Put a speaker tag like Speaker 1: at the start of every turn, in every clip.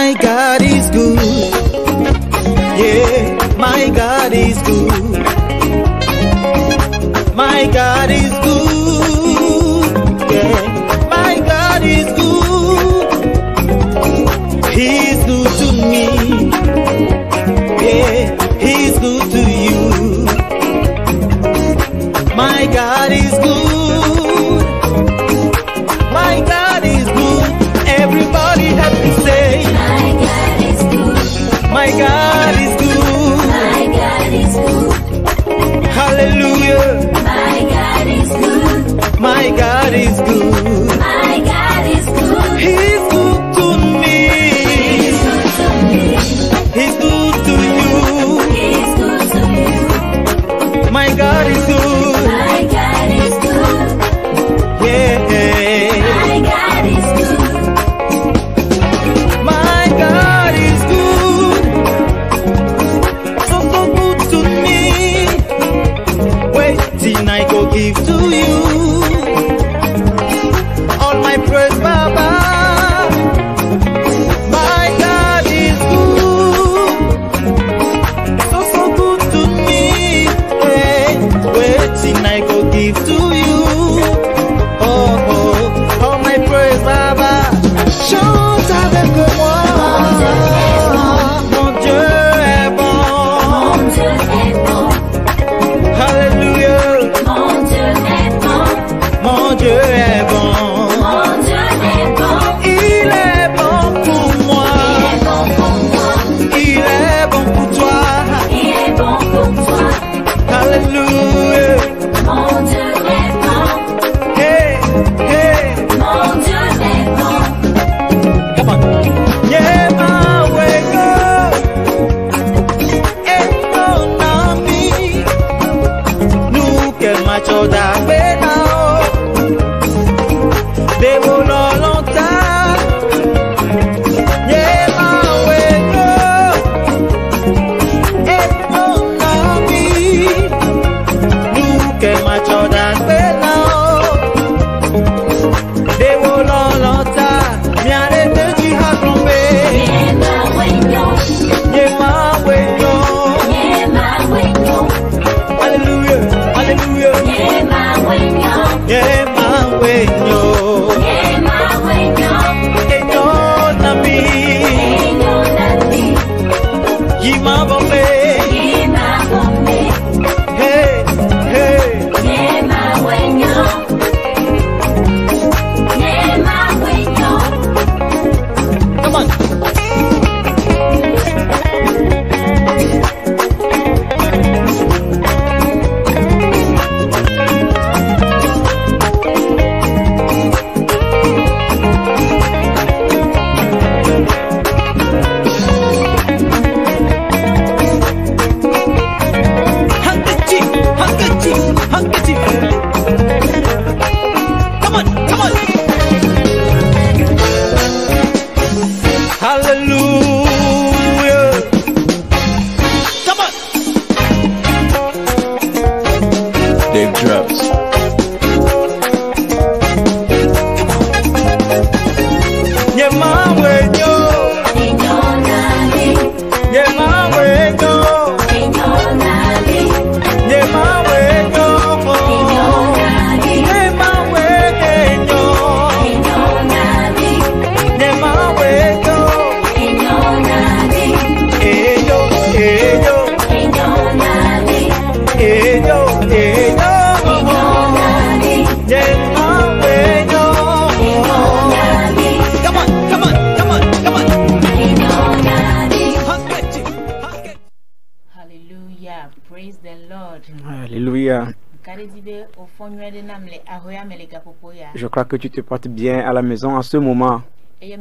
Speaker 1: My God is good. Yeah, my God is good. My God is good. Yeah, my God is good. He's good to me. Yeah, he's good to you. My God is good. My God is good. Everybody help me say, my God is good. My God is good. My God is good. Hallelujah. My God is good. My God is good. My God is good. He's good to me. He's good to me. He's good to you. He's good to you. My God is good. My God is good. Yeah. My God is good. My God is good. So good to me. Waiting I go give to you all my praise, Baba. My God is good. So good to me. Waiting I go give to you. Oh, all my praise, Baba. Chante avec moi. Mon Dieu est bon. Mon Dieu est bon. Hallelujah. Mon Dieu est bon. Mon Dieu est bon. Mon Dieu est bon. Il est bon pour moi. Il est bon pour moi. Il est bon pour toi. Il est bon pour toi. Hallelujah. Mon Dieu est bon. Hey, hey. Mon Dieu est bon. Come on. Yeah, my way go. Et ton ami. Nous quel macho d'Abena. They will no longtemps. Yeah, my way go. Et ton ami. Nous quel macho d'Abena. They will no longtemps. Bien les deux tu as trompé. Yeah, my way go. Yeah, my way go. Yeah, my way go. Hallelujah, hallelujah. Yeah, my way go. Yeah, my way go. Yeah, my way go. Et ton ami. Et ton ami. Qui m'a bombé. Qui m'a bombé. Hey, hey. Yeah, my way go. Yeah, my way go. Come on. Handkerchief, handkerchief, handkerchief. Come on, come on. Hallelujah. Come on.
Speaker 2: Big drops.
Speaker 1: Yeah, my way go. Yeah, my way go. Yeah, my way go. Yeah, my way go. Yeah, my way go. Hey yo, hey yo. Hey yo, hey yo. Yeah, my way go. Come on, come on, come on, come on. Handkerchief, handkerchief.
Speaker 3: Hallelujah. Praise the Lord.
Speaker 2: Alléluia. Je crois que tu te portes bien à la maison en ce moment. Et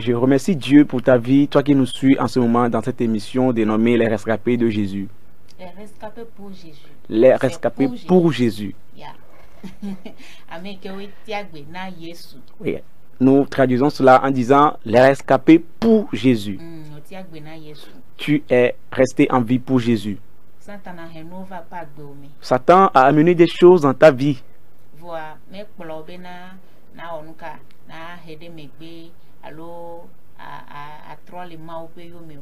Speaker 2: je remercie Dieu pour ta vie, toi qui nous suis en ce moment dans cette émission dénommée Les Rescapés de Jésus.
Speaker 3: Les rescapés pour Jésus.
Speaker 2: Les rescapés pour Jésus. Oui. Nous traduisons cela en disant les rescapés pour Jésus. Tu es resté en vie pour Jésus. Satan a amené des choses dans ta vie.
Speaker 3: na onuka na hede megbe alo a troll ma ope yo me.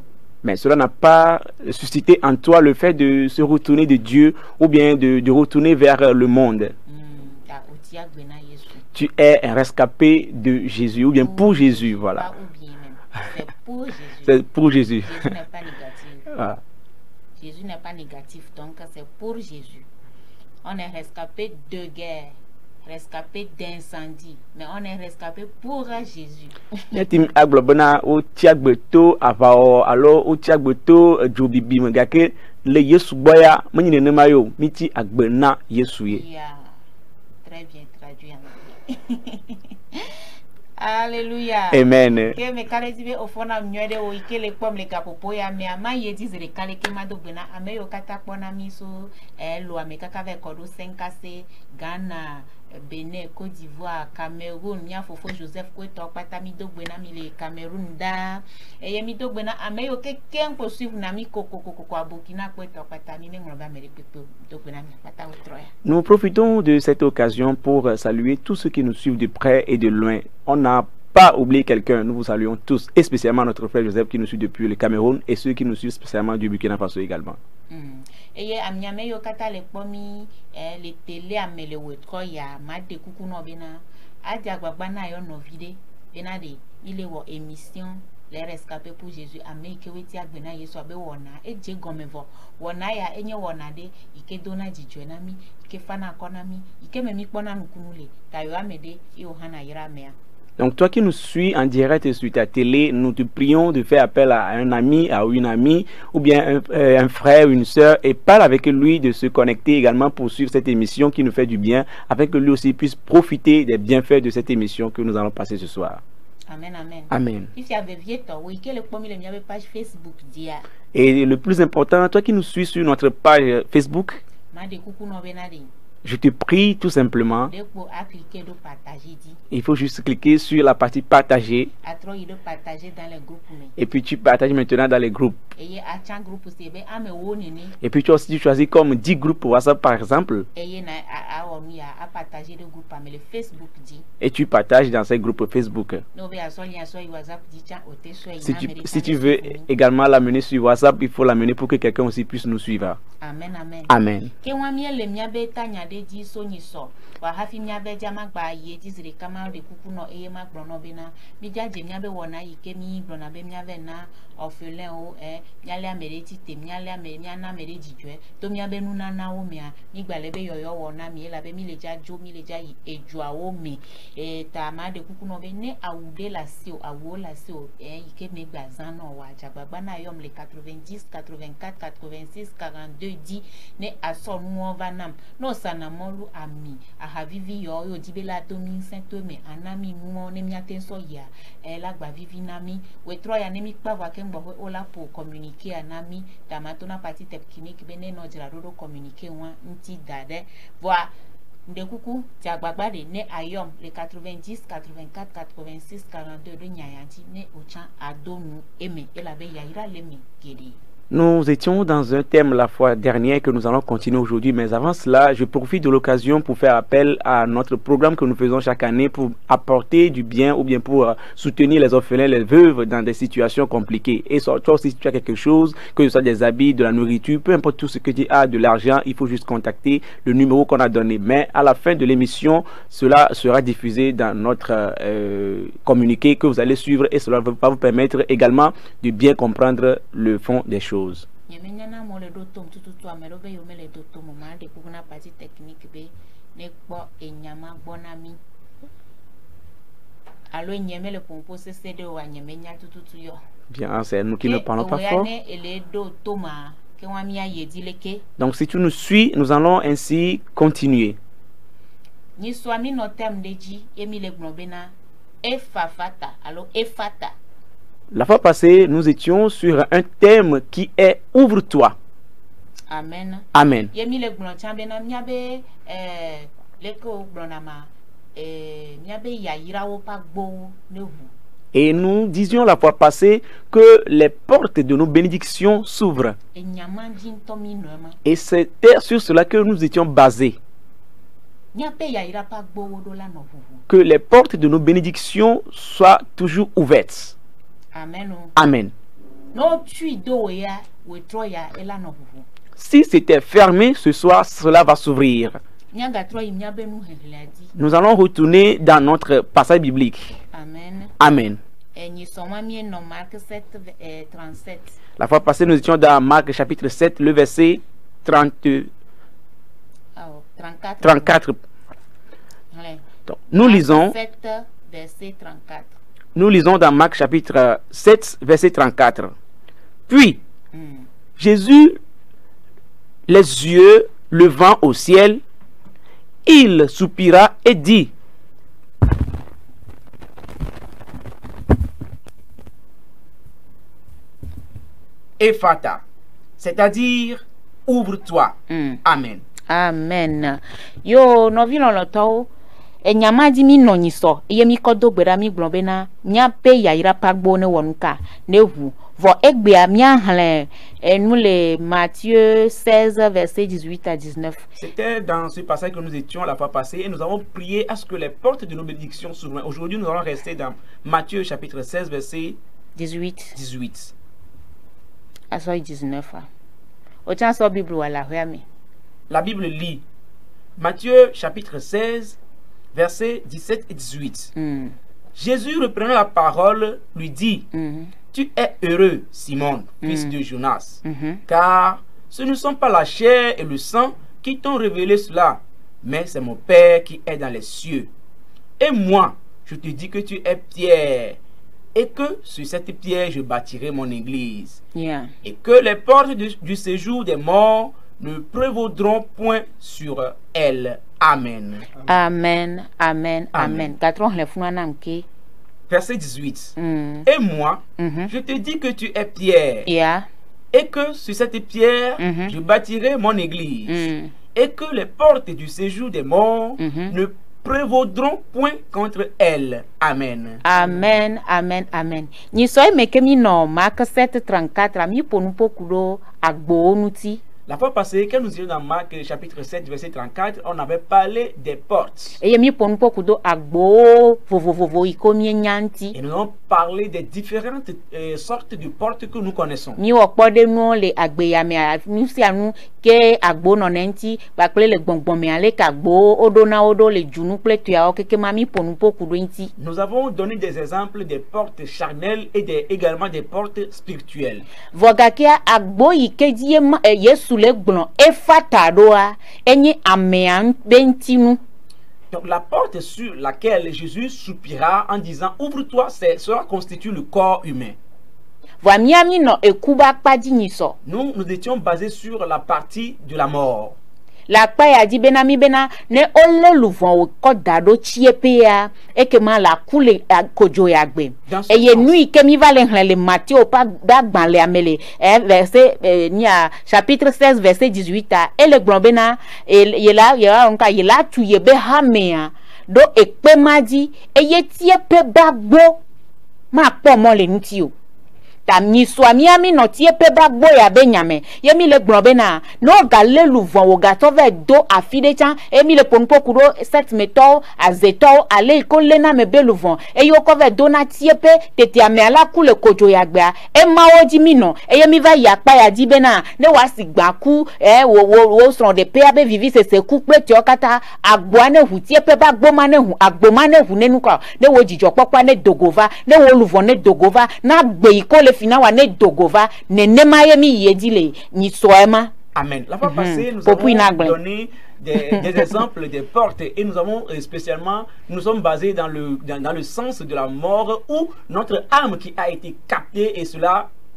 Speaker 2: Mais cela n'a pas suscité en toi le fait de se retourner de Dieu ou bien de retourner vers le monde. Tu es un rescapé de Jésus ou bien pour Jésus, voilà.
Speaker 3: C'est pour Jésus.
Speaker 2: C'est pour Jésus.
Speaker 3: Jésus n'est pas négatif.
Speaker 2: Ah.
Speaker 3: Jésus n'est pas négatif, donc c'est pour Jésus. On est rescapé de guerre, rescapé d'incendie, mais on est rescapé pour Jésus.
Speaker 2: Yatim aglobana o tiagbeto avao alors o tiagbeto jobibi mengake le Yesu boya menine ne mayo miti agbena Yesu ye.
Speaker 3: Yeah. Très bien traduit en anglais. Alléluia.
Speaker 2: Amen.
Speaker 3: Que me kale dibe ofona mnywede o ikele pom le kapopo ya me ama yedi zire kale ke madogbena ame yo kata pona miso lo amekaka ve kodo senkase Ghana, Benin, Côte d'Ivoire, Cameroun, mia fofo Joseph ko to pata mi dogbena mi le Cameroun da eye mi dogbena ame yo ke ken ko suivre na mi koko Burkina ko to pata mi ngroba me repeto dogbena mi pata outroya.
Speaker 2: Nous profitons de cette occasion pour saluer tous ceux qui nous suivent de près et de loin. On n'a pas oublié quelqu'un, nous vous saluons tous, et spécialement notre frère Joseph qui nous suit depuis le Cameroun et ceux qui nous suivent spécialement du Burkina Faso également.
Speaker 3: Et amiame yo kata le pomi le télé amele wetro ya made kuku no bena adia gbagba na yo no vide bena de ile wo émission les rescapés pour Jésus ameke weti agbena Yesu abe wona eje gomevo wona ya enye wona de ike dona jijwe na mi ike fana kona mi ike memi kpona nukunule tayo amede Yohana yira mea.
Speaker 2: Donc toi qui nous suis en direct sur ta télé, nous te prions de faire appel à un ami, à une amie, ou bien un frère, une soeur, et parle avec lui de se connecter également pour suivre cette émission qui nous fait du bien, afin que lui aussi puisse profiter des bienfaits de cette émission que nous allons passer ce soir.
Speaker 3: Amen, amen.
Speaker 2: Amen.
Speaker 3: Et
Speaker 2: le plus important, toi qui nous suis sur notre page Facebook, je te prie tout simplement, il faut juste cliquer sur la partie partager et puis tu partages maintenant dans les groupes. Et puis tu as aussi choisi comme 10 groupes WhatsApp par exemple. Et tu partages dans ces groupes Facebook. Si tu veux également l'amener sur WhatsApp, il faut l'amener pour que quelqu'un aussi puisse nous suivre.
Speaker 3: Amen, amen.
Speaker 2: Amen.
Speaker 3: Wa hafi miabe jama gba ye tizire kama de kuku no eye ma grono bena mi jaje miabe wona ike mi grona be miabe na orphelin o miale amere tite miale amere miana mere jijwe to miabe nuna na o mia mi gbalebe yoyo wona mi la be mi le jajo mi le jayi ejua o mi ta ma de kuku no be ne awude la si o awo la si o ike me gbazan no wa jagbagba na yom le 90 84 86 42 10 ne aso nu vanam no sanamolu ami havivi yo dibela domin sento me anami mo ne mi atenso ya la gba vivi nami we troya ne mi pa wa ke ngbo ola po communiquer anami tamato na partie technique bene no jira rodo communiquer wan nti dade voa nde kuku jagbagba de ne ayom le 90 84 86 42 de nyayanti ne ochan adonu eme elabe yaira lemi gedi.
Speaker 2: Nous étions dans un thème la fois dernière que nous allons continuer aujourd'hui, mais avant cela, je profite de l'occasion pour faire appel à notre programme que nous faisons chaque année pour apporter du bien ou bien pour soutenir les orphelins, les veuves dans des situations compliquées. Et toi aussi, si tu as quelque chose, que ce soit des habits, de la nourriture, peu importe tout ce que tu as, de l'argent, il faut juste contacter le numéro qu'on a donné. Mais à la fin de l'émission, cela sera diffusé dans notre communiqué que vous allez suivre et cela va vous permettre également de bien comprendre le fond des choses. Bien, c'est nous qui ne parlons pas fort. Donc si tu nous suis, nous allons ainsi continuer. La fois passée, nous étions sur un thème qui est « Ouvre-toi ».
Speaker 3: Amen.
Speaker 2: Amen. Et nous disions la fois passée que les portes de nos bénédictions s'ouvrent. Et c'était sur cela que nous étions basés. Que les portes de nos bénédictions soient toujours ouvertes.
Speaker 3: Amen.
Speaker 2: Amen. Si c'était fermé ce soir, cela va s'ouvrir. Nous allons retourner dans notre passage biblique.
Speaker 3: Amen.
Speaker 2: Amen. La fois passée, nous étions dans Marc chapitre 7, le verset 34. Donc, nous lisons dans Marc chapitre 7, verset 34. Puis, Jésus, les yeux levant au ciel, il soupira et dit: Ephata, c'est-à-dire ouvre-toi. Amen.
Speaker 3: Amen. Yo, no vi lon to e nyama di mi no nyiso ye mi ko do gbera mi gbon be na nya pe ya ira pagbo ne wonuka ne hu vo egbe a mi ahle nous le Matthieu 16 verset 18 à 19.
Speaker 2: C'était dans ce passage que nous étions la fois passée et nous avons prié à ce que les portes de nos bénédictions s'ouvrent. Aujourd'hui, nous allons rester dans Matthieu chapitre 16 verset 18.
Speaker 3: Ah, so 19. Autant so Bible wala hwami.
Speaker 2: La Bible lit Matthieu chapitre 16 versets 17 et 18. Jésus reprenant la parole lui dit: Tu es heureux, Simon, fils de Jonas, car ce ne sont pas la chair et le sang qui t'ont révélé cela, mais c'est mon Père qui est dans les cieux. Et moi, je te dis que tu es Pierre, et que sur cette pierre je bâtirai mon église, et que les portes du séjour des morts ne prévaudront point sur elle. Amen.
Speaker 3: Amen. Amen. Amen.
Speaker 2: Verset 18. Et moi, je te dis que tu es Pierre, et que sur cette pierre, je bâtirai mon église, et que les portes du séjour des morts ne prévaudront point contre elle. Amen.
Speaker 3: Amen. Amen. Amen. Ni soy mekemi no Marc 7:34 mi ponu pokudo agbo nuti.
Speaker 2: La fois passée, quand nous étions dans Marc chapitre 7, verset 34, on avait parlé des portes.
Speaker 3: Et nous
Speaker 2: avons parlé des différentes sortes de portes que nous connaissons. Nous avons donné des exemples des portes charnelles et également des portes spirituelles. Donc la porte sur laquelle Jésus soupira en disant ouvre-toi, cela constitue le corps humain. Nous étions basés sur la partie de la mort.
Speaker 3: La paya di benami bena ne ole luvon ko dado chiepea e ke ma la kule kojo yagbe e ye nui ke mi vale le Matthieu pa dagban le amele verset nia chapitre 16 verset 18 e le gbon bena ye la onka ye la tuye be hamea do ekpe maji e ye tiepe bagbo ma po mo le ntio tamni swami ami no tie pe bagbo ya benyame yemi le gbrobe na no gale luvon wo gato ve do afide chan emi le ponpo kuro set meto azeto ale ko le na me be luvon e yo ko ve do na tie pe tete ame ala ku le kojo ya gba e ma oji mi no e yemi va ya pa ya di be na ne wa sigba ku wo son de pe abe vivi se ku pe ti okata agbo ane hu tie pe bagbo mane hu agbo mane hu nenu ko ne wo jijo popa ne dogova ne wo luvon ne dogova na gbe iko le finawa ne dogova ne nemaye mi yedile ni soema.
Speaker 2: Amen. La fois passée, nous avons donné des exemples des portes et nous avons spécialement, nous sommes basés dans le sens de la mort où notre âme qui a été captée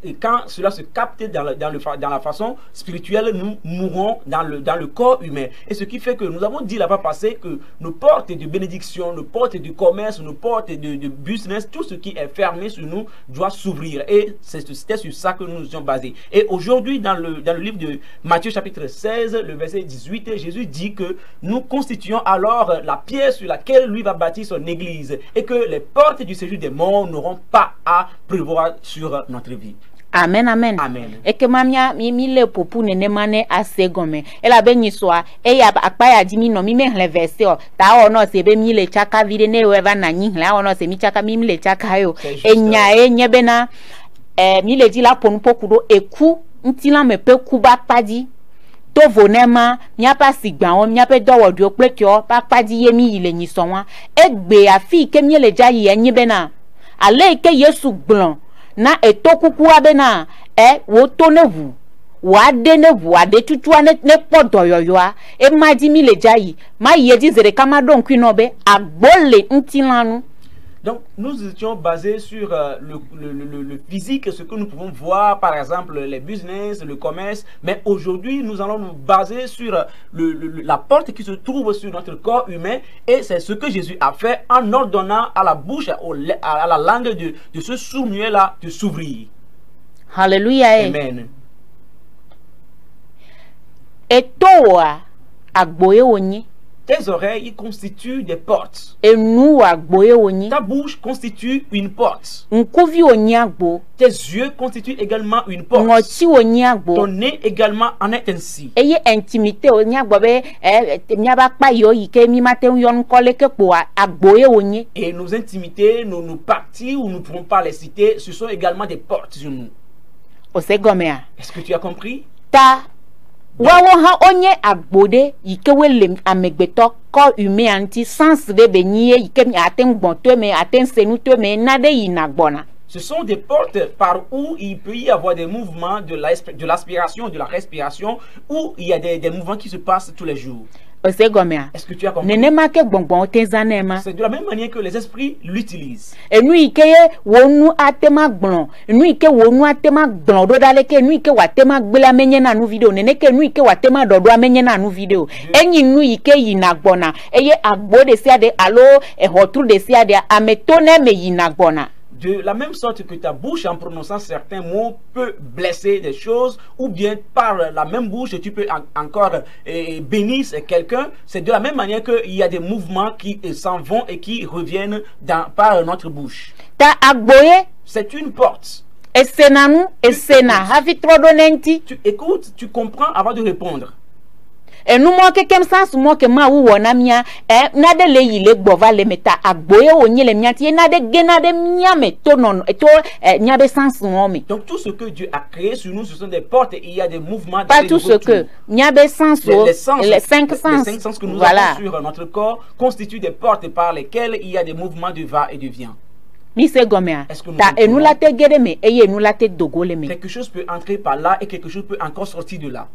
Speaker 2: et quand cela se capte dans la façon spirituelle, nous mourrons dans le corps humain. Et ce qui fait que nous avons dit la fois passée que nos portes de bénédiction, nos portes de commerce, nos portes de business, tout ce qui est fermé sur nous doit s'ouvrir. Et c'était sur ça que nous nous sommes basés. Et aujourd'hui, dans le livre de Matthieu chapitre 16, le verset 18, Jésus dit que nous constituons alors la pierre sur laquelle lui va bâtir son église et que les portes du séjour des morts n'auront pas à prévoir sur notre vie.
Speaker 3: Amen, amen.
Speaker 2: Amen.
Speaker 3: Et que mamia mi le popu ne mane ase gome. E la be nyiswa e ya akpa ya jimi no mi me hle verse o. Ta o no se be mi le chaka vide ne weva na nyi hle o no se mi chaka mi le chaka yo. E nya e nye bena mi le di la ponu pokudo eku ntila me pe ku ba padi. To vonema mia pa sigba on mia pe dowo dio plekio pa padi ye mi ile nyiswa wa. Egbe afi ke mi le jayi enyi bena. Ale ke Yesu gbon na etokuku abena wo to nevu wa de nevu wa de tutu ne podo yoyoa e maji mi le jayi ma yeji zere kama don kwinobe agbole ntilanu.
Speaker 2: Donc, nous étions basés sur le physique, ce que nous pouvons voir, par exemple, les business, le commerce. Mais aujourd'hui, nous allons nous baser sur la porte qui se trouve sur notre corps humain. Et c'est ce que Jésus a fait en ordonnant à la bouche, à la langue de ce sourd-muet-là de s'ouvrir.
Speaker 3: Alléluia.
Speaker 2: Amen.
Speaker 3: Et toi, agboye onye.
Speaker 2: Tes oreilles constituent des portes.
Speaker 3: Ta
Speaker 2: bouche constitue une porte.
Speaker 3: Tes
Speaker 2: yeux constituent également une porte. Ton nez également en est ainsi.
Speaker 3: Et
Speaker 2: nos intimités, nos parties où nous ne pourrons pas les citer, ce sont également des portes sur nous. Est-ce que tu as compris?
Speaker 3: Wawo ha onye agbode ikewele amegbeto ko ume anti sans de benye ikemi aten gbonto me aten senu to me nade yinagbona.
Speaker 2: Ce sont des portes par où il peut y avoir des mouvements de l'aspiration, de la respiration, où il y a des mouvements qui se passent tous les jours. Est-ce que tu as compris? C'est de la même manière que les esprits l'utilisent. Et nous,
Speaker 3: wonu atema gbon, nous ike wonu atema gbon do daleke nous ike watema gbela menye na nu video neneke nous ike watema dodo amenye na nu video. Enyi nu ike yinagbona, eye agbode siade alo ehotru de siade ametone me yinagbona.
Speaker 2: De la même sorte que ta bouche, en prononçant certains mots, peut blesser des choses, ou bien par la même bouche, tu peux encore bénir quelqu'un. C'est de la même manière qu'il y a des mouvements qui s'en vont et qui reviennent par notre bouche. C'est une porte. Tu écoutes, tu comprends avant de répondre.
Speaker 3: Et nous manque comme ça souvent que ma ou wona mia nade le yile gbova le meta agboye onye le miati nade genade mia me to non to nyabe sens ngomi.
Speaker 2: Donc tout ce que Dieu a créé sur nous, ce sont des portes et il y a des mouvements.
Speaker 3: Pas tout ce que nyabe sens les cinq sens
Speaker 2: que nous avons sur notre corps constituent des portes par lesquelles il y a des mouvements de va et de vient. Quelque chose peut entrer par là et quelque chose peut encore sortir de là.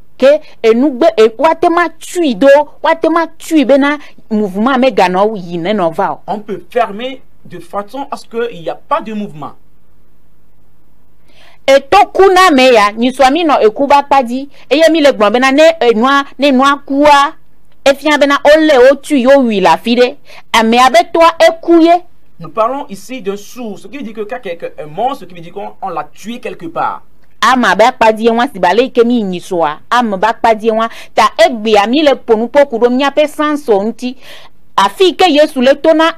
Speaker 2: On peut fermer de façon à ce qu'il n'y a pas de mouvement.
Speaker 3: Et tokuna meya ni swami no ekuba padi eyemi le gbon bena ne noa kuwa efia bena ole otu yo wi la fide ame abetwa ekuye.
Speaker 2: Nous parlons ici d'un sourd, ce qui veut dire que quelqu'un est mort, ce qui veut dire qu'on l'a tué quelque part.
Speaker 3: Ama ba padi enwa sibale ikemi nyiswa ama ba padi enwa ta egbe ami le ponu poku do mia pe sanso nti afi ke Yesu le tona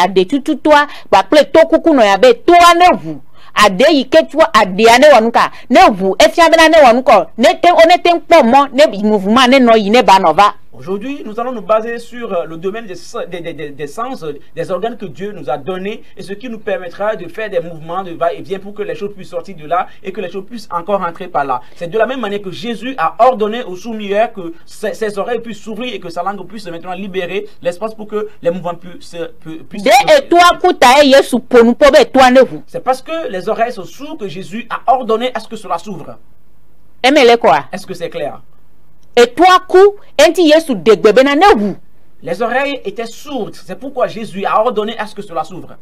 Speaker 3: ade tututwa ba ple tokuku no ya be to anevu ade yike twa ade ane wanuka nevu efia bena ne wanuko ne ten oneten pomo ne mouvement ne no yi ne ba nova.
Speaker 2: Aujourd'hui, nous allons nous baser sur le domaine des sens, des organes que Dieu nous a donnés et ce qui nous permettra de faire des mouvements de va-et-vient pour que les choses puissent sortir de là et que les choses puissent encore rentrer par là. C'est de la même manière que Jésus a ordonné au sourd-muet que ses oreilles puissent s'ouvrir et que sa langue puisse maintenant libérer l'espace pour que les mouvements puissent C'est parce que les oreilles sont sourdes que Jésus a ordonné à ce que cela s'ouvre. Est-ce que c'est clair? Les oreilles étaient sourdes, c'est pourquoi Jésus a ordonné à ce que cela s'ouvre.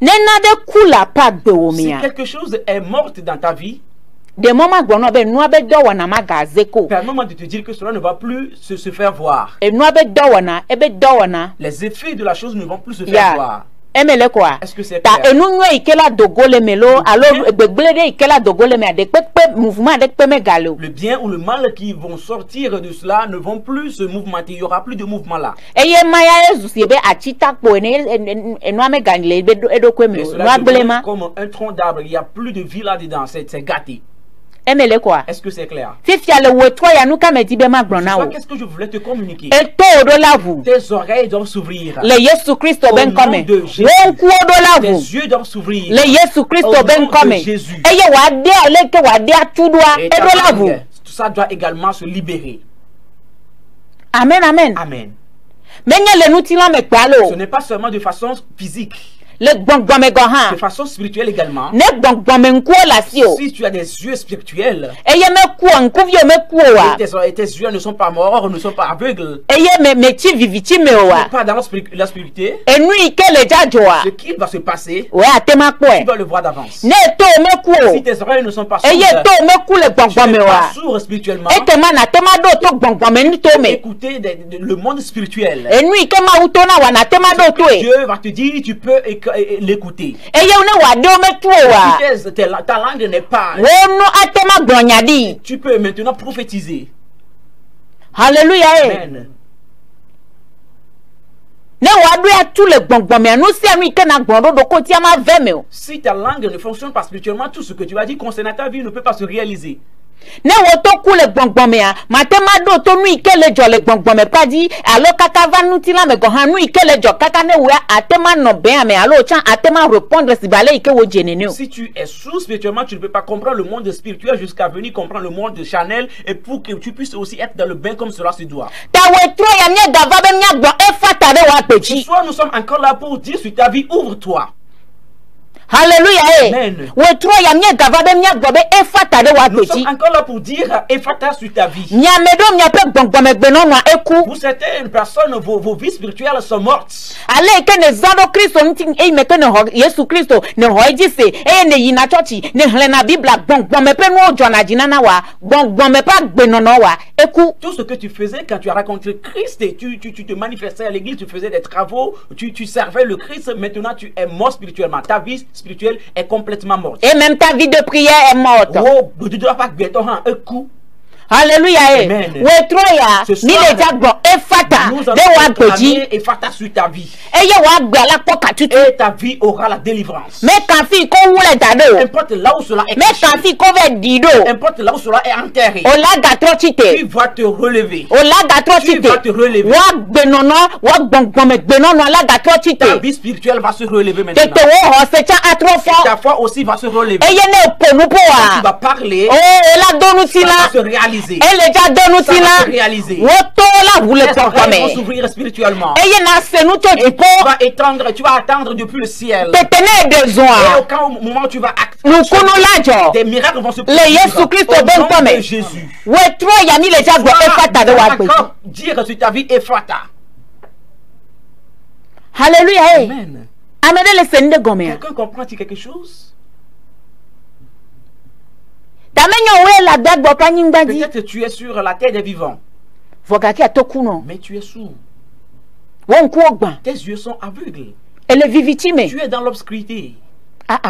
Speaker 2: Si quelque chose est morte dans ta vie, permets-moi de te dire que cela ne va plus se faire voir. Les effets de la chose ne vont plus se faire voir.
Speaker 3: emele quoi
Speaker 2: Est-ce que c'est
Speaker 3: ta
Speaker 2: clair?
Speaker 3: enunyo ikela dogole melo alors gbegbelede ikela dogole me ade pepe mouvement ade pepe galo
Speaker 2: Le bien ou le mal qui vont sortir de cela ne vont plus se mouvementer. Il n'y aura plus de mouvement là.
Speaker 3: eye maya ezu sibe achita po enu ame gangle edo kweme
Speaker 2: Et
Speaker 3: no
Speaker 2: cela
Speaker 3: agbelema
Speaker 2: devient comme un tronc d'arbre. Il n'y a plus de vie là-dedans. C'est gâté.
Speaker 3: emele quoi
Speaker 2: Est-ce que c'est clair?
Speaker 3: fifia le wetwa ya nuka medibe
Speaker 2: C'est
Speaker 3: magrona
Speaker 2: ça,
Speaker 3: o
Speaker 2: qu'est-ce que je voulais te communiquer?
Speaker 3: eto odo lavu
Speaker 2: Tes oreilles doivent s'ouvrir.
Speaker 3: le Yesu Kristo
Speaker 2: Au
Speaker 3: ben
Speaker 2: nom
Speaker 3: come
Speaker 2: de Jésus.
Speaker 3: wonku odo
Speaker 2: Tes
Speaker 3: lavu
Speaker 2: yeux doivent s'ouvrir.
Speaker 3: le Yesu Kristo
Speaker 2: Au
Speaker 3: ben
Speaker 2: nom de
Speaker 3: come
Speaker 2: Jésus.
Speaker 3: eye wade aleke wade atudwa
Speaker 2: Et ta
Speaker 3: edo lavu
Speaker 2: langue, tout ça doit également se libérer.
Speaker 3: amen amen
Speaker 2: Amen.
Speaker 3: menye le nutila me
Speaker 2: Ce
Speaker 3: kpalo
Speaker 2: n'est pas seulement de façon physique,
Speaker 3: le gbongbome go ha
Speaker 2: de façon spirituelle également.
Speaker 3: ne gbongbome nkuo la si o
Speaker 2: Si tu as des yeux spirituels,
Speaker 3: eye me kuo nkuvio me kuo wa
Speaker 2: et tes yeux ne sont pas morts, ne sont pas aveugles,
Speaker 3: eye me chi vivichi me wa
Speaker 2: pas dans la spiritualité,
Speaker 3: enu ike le jajo wa
Speaker 2: ce qu'il va se passer,
Speaker 3: we atema
Speaker 2: tu
Speaker 3: kwe
Speaker 2: vas le voir d'avance.
Speaker 3: ne to me kuo
Speaker 2: Si tes oreilles ne sont pas
Speaker 3: eye
Speaker 2: sourdes,
Speaker 3: to me ku le
Speaker 2: tu
Speaker 3: gbongbome
Speaker 2: n'es
Speaker 3: wa
Speaker 2: pas sourd spirituellement,
Speaker 3: eke ma na tema do to gbongbome ni to me
Speaker 2: écoutez le monde spirituel.
Speaker 3: enu ike ma uto na wa na tema do to e
Speaker 2: Dieu va te dire, tu peux l'écouter.
Speaker 3: eye une wa de me tuo wa
Speaker 2: Si ta langue n'est pas,
Speaker 3: wonu atema gbonyadi
Speaker 2: tu peux maintenant prophétiser.
Speaker 3: hallelujah e
Speaker 2: Amen.
Speaker 3: ne wa do ya tu le gbongbome anu si anu ike na gbon do ko ti ama ve me o
Speaker 2: Si ta langue ne fonctionne pas spirituellement, tout ce que tu vas dire concernant ta vie ne peut pas se réaliser.
Speaker 3: ne wo to ku le gbongbome a matema do to nu ike le jo le gbongbome padi alo kaka va nu ti la me go hanu ike le jo kaka ne wo atema no be ame alo chan atema répondre si bale ike wo jenene o
Speaker 2: Si tu es sourd spirituellement, tu ne peux pas comprendre le monde spirituel jusqu'à venir comprendre le monde charnel et pour que tu puisses aussi être dans le bain comme cela se doit.
Speaker 3: ta we tro ya mie gava be mia gbon e fata de wa pechi
Speaker 2: Soit nous sommes encore là pour dire sur ta vie, ouvre-toi.
Speaker 3: hallelujah e
Speaker 2: Amen.
Speaker 3: we tro ya mie gava be mia gbon be e fata de wa
Speaker 2: Nous
Speaker 3: pechi
Speaker 2: sommes encore là pour dire effata sur ta vie.
Speaker 3: mia me do mia pe gbongbome gbe no na eku
Speaker 2: Pour certaines personnes, vos vies spirituelles sont mortes.
Speaker 3: ale ke ne zado Kristo nti e me ke ne ho Yesu Kristo ne ho ejise e ne yi na church ne hle na Biblia gbongbome pe no ojo na jina na wa gbongbome pa gbe no no wa eku
Speaker 2: Tout ce que tu faisais quand tu as rencontré Christ et tu te manifestais à l'église, tu faisais des travaux, tu servais le Christ, maintenant tu es mort spirituellement. Ta vie spirituelle est complètement morte.
Speaker 3: et même ta vie de prière est morte.
Speaker 2: Oh, tu ne dois pas guetter un coup.
Speaker 3: Alléluia.
Speaker 2: Amen.
Speaker 3: We troya
Speaker 2: Ce
Speaker 3: mi
Speaker 2: soir,
Speaker 3: le jagbo e fata
Speaker 2: Nous
Speaker 3: de
Speaker 2: allons
Speaker 3: wa gbeji
Speaker 2: proclamer effata sur ta vie.
Speaker 3: e ye wa gbe ala poka tutu
Speaker 2: Et ta vie aura la délivrance.
Speaker 3: me kan fi ko wule dado
Speaker 2: Importe là où cela est
Speaker 3: me kan
Speaker 2: caché,
Speaker 3: fi ko ve dido
Speaker 2: importe là où cela est enterré,
Speaker 3: o la gatro
Speaker 2: tu
Speaker 3: chite
Speaker 2: vas te relever.
Speaker 3: o la gatro
Speaker 2: Tu
Speaker 3: chite
Speaker 2: vas te relever.
Speaker 3: wa gbe nono wa gbongbome gbe nono la gatro chite
Speaker 2: Ta vie spirituelle va se relever maintenant.
Speaker 3: tete wo ho se cha atro fo
Speaker 2: Ta foi aussi va se relever.
Speaker 3: e ye ne ponu po
Speaker 2: Tu vas
Speaker 3: wa
Speaker 2: parler,
Speaker 3: o e la donu
Speaker 2: ça
Speaker 3: tila
Speaker 2: va se réaliser.
Speaker 3: e le ja donu
Speaker 2: Ça va
Speaker 3: tila
Speaker 2: se réaliser.
Speaker 3: wo to la wule
Speaker 2: Tes oreilles vont
Speaker 3: gbongbome
Speaker 2: s'ouvrir spirituellement.
Speaker 3: e ye na senu to
Speaker 2: Et
Speaker 3: jipo
Speaker 2: tu vas étendre, tu vas attendre depuis le ciel.
Speaker 3: tete ne
Speaker 2: Et
Speaker 3: besoin
Speaker 2: au moment où tu vas
Speaker 3: Nukunu lajo
Speaker 2: des miracles vont se
Speaker 3: le Yesu Kristo
Speaker 2: au
Speaker 3: ben
Speaker 2: nom
Speaker 3: kome
Speaker 2: de Jésus.
Speaker 3: we tro ya mi le jagbo e fata de wa gbeji
Speaker 2: D'accord, dire sur ta vie effata.
Speaker 3: hallelujah eh
Speaker 2: Amen.
Speaker 3: amede le sende gome
Speaker 2: Quelqu'un comprend-il quelque chose?
Speaker 3: tamenyo we la dagbo pa nyingbaji
Speaker 2: Peut-être tu es sur la terre des vivants,
Speaker 3: vogaki atokuno
Speaker 2: mais tu es sourd.
Speaker 3: won ku ogban
Speaker 2: Tes yeux sont aveugles.
Speaker 3: ele vivitime
Speaker 2: Tu es dans l'obscurité.
Speaker 3: ah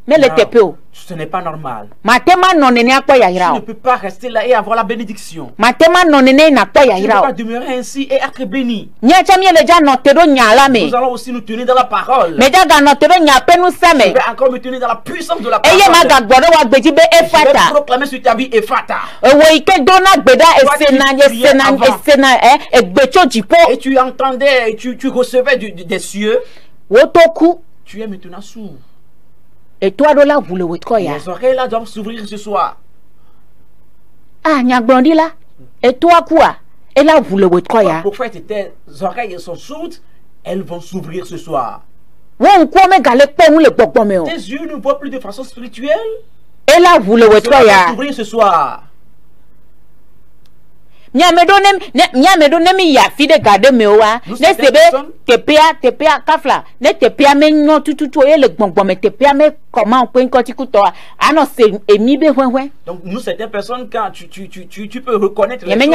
Speaker 3: me le
Speaker 2: Non,
Speaker 3: tepe o
Speaker 2: ce n'est pas normal.
Speaker 3: matema nonene akpo ya
Speaker 2: Tu
Speaker 3: ira
Speaker 2: ne
Speaker 3: o
Speaker 2: peux pas rester là et avoir la bénédiction.
Speaker 3: matema nonene na akpo ya
Speaker 2: Tu ne peux
Speaker 3: ira
Speaker 2: pas
Speaker 3: o
Speaker 2: demeurer ainsi et être béni.
Speaker 3: nyacha mi le ja no tedo nyala me
Speaker 2: Nous allons aussi nous tenir dans la parole.
Speaker 3: me jaga no tedo nya penu
Speaker 2: Je
Speaker 3: seme
Speaker 2: vais encore me tenir dans la puissance de la
Speaker 3: eye
Speaker 2: parole.
Speaker 3: ma gagbo wa gbeji be e
Speaker 2: Je vais
Speaker 3: fata
Speaker 2: proclamer sur ta vie effata.
Speaker 3: ewo ike dona gbeda esena egbecho jipo
Speaker 2: Et tu entendais, tu recevais des cieux.
Speaker 3: wotoku
Speaker 2: Tu es maintenant sourd.
Speaker 3: eto adola vule wetkoya
Speaker 2: Les oreilles là doivent s'ouvrir ce soir.
Speaker 3: ah nyagbondi la eto akua ela vule wetkoya
Speaker 2: Pour faire tes oreilles sont sourdes, elles vont s'ouvrir ce soir.
Speaker 3: won ko me gale ponu le gbogbome o
Speaker 2: Tes yeux ne voient plus de façon spirituelle.
Speaker 3: ela vule
Speaker 2: Cela va
Speaker 3: wetkoya
Speaker 2: s'ouvrir ce soir.
Speaker 3: nyamedo nemi ya fide gade mewa
Speaker 2: Nous
Speaker 3: ne
Speaker 2: sommes des
Speaker 3: sebe
Speaker 2: personnes-
Speaker 3: tepea kafla ne tepea me nyo tututu ye le gbogbome tepea me comment on peut
Speaker 2: Donc nous certaines personnes, quand tu peux reconnaître les
Speaker 3: choses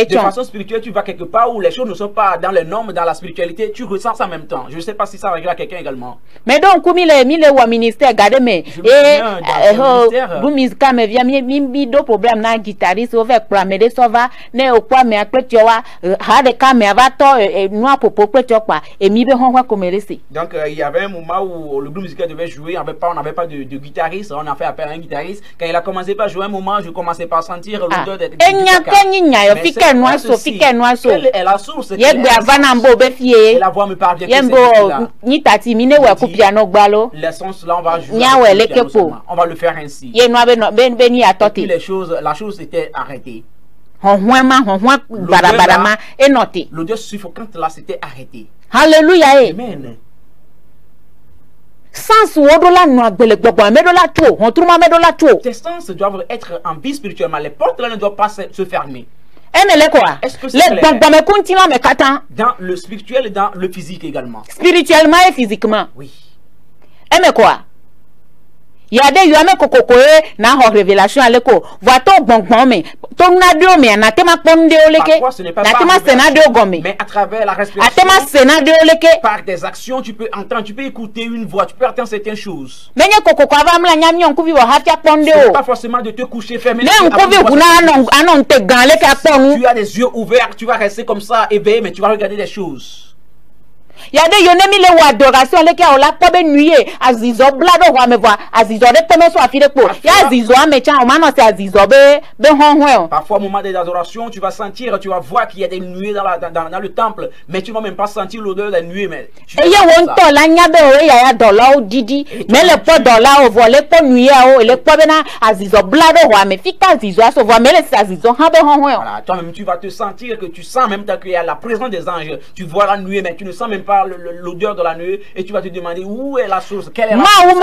Speaker 2: de façon spirituelle, tu vas quelque part où les choses ne sont pas dans les normes, dans la spiritualité, tu ressens ça en même temps. Je ne sais pas si ça arrive à quelqu'un également.
Speaker 3: Mais donc comme il est au ministère, regardez mais vous musica me vient mi do problème na guitariste au fait pour me ça va ne au quoi mais après tu vois ha de ka me va to noa popo pe tu quoi et mi be honwa comme rester.
Speaker 2: Donc il y avait un moment où le groupe musical devait jouer, on n'avait pas de guitariste, on a fait appel à un guitariste. Quand il a commencé par jouer un moment, je commençais par sentir l'odeur de
Speaker 3: quelle est
Speaker 2: la source?
Speaker 3: Et
Speaker 2: la voix me parvient que l'essence là on va jouer, on va le faire ainsi. Et puis la chose était arrêtée. L'odeur suffocante là c'était arrêté.
Speaker 3: Alléluia.
Speaker 2: Amen. Tes sens doivent être en vie spirituellement. Les portes là ne doivent pas se fermer. Est-ce que c'est clair? Dans le spirituel et dans le physique également.
Speaker 3: Spirituellement et physiquement.
Speaker 2: Oui.
Speaker 3: Quoi? Il y a des yame kokokoe na ho révélation aleko voito bonbon mais ton nadio mais na tema ponde oleke na tema senadio gomme
Speaker 2: mais à travers la respiration
Speaker 3: atema senadio oleke
Speaker 2: par des actions tu peux entendre, tu peux écouter une voix, tu peux entendre certaines choses.
Speaker 3: Mais kokoko ava mla nyami on kuvi wa hafia ponde o
Speaker 2: pas forcément de te coucher fermé.
Speaker 3: Tu
Speaker 2: as des yeux ouverts, tu vas rester comme ça éveillé mais tu vas regarder des choses.
Speaker 3: Il y a des yonemi le adoration les cas la pas nuit azizo blado wa me voir azizo de teme so afire ko ya azizo amecha o mano c'est azizo be honhwe.
Speaker 2: Parfois au moment des adorations tu vas sentir, tu vas voir qu'il y a des nuées dans le temple mais tu vas même pas sentir l'odeur des nuées mais
Speaker 3: et ya wonto la nya be o ya dollar o didi mais le pas dollar o voler pas nuit o le pas bena azizo blado wa me fika azizo so voit mais c'est azizo ha be honhwe.
Speaker 2: Voilà, toi-même tu vas te sentir que tu sens même qu'il y a la présence des anges, tu vois la nuée mais tu ne sens même pas l'odeur de la nuée et tu vas te demander où est la source, quelle est la source.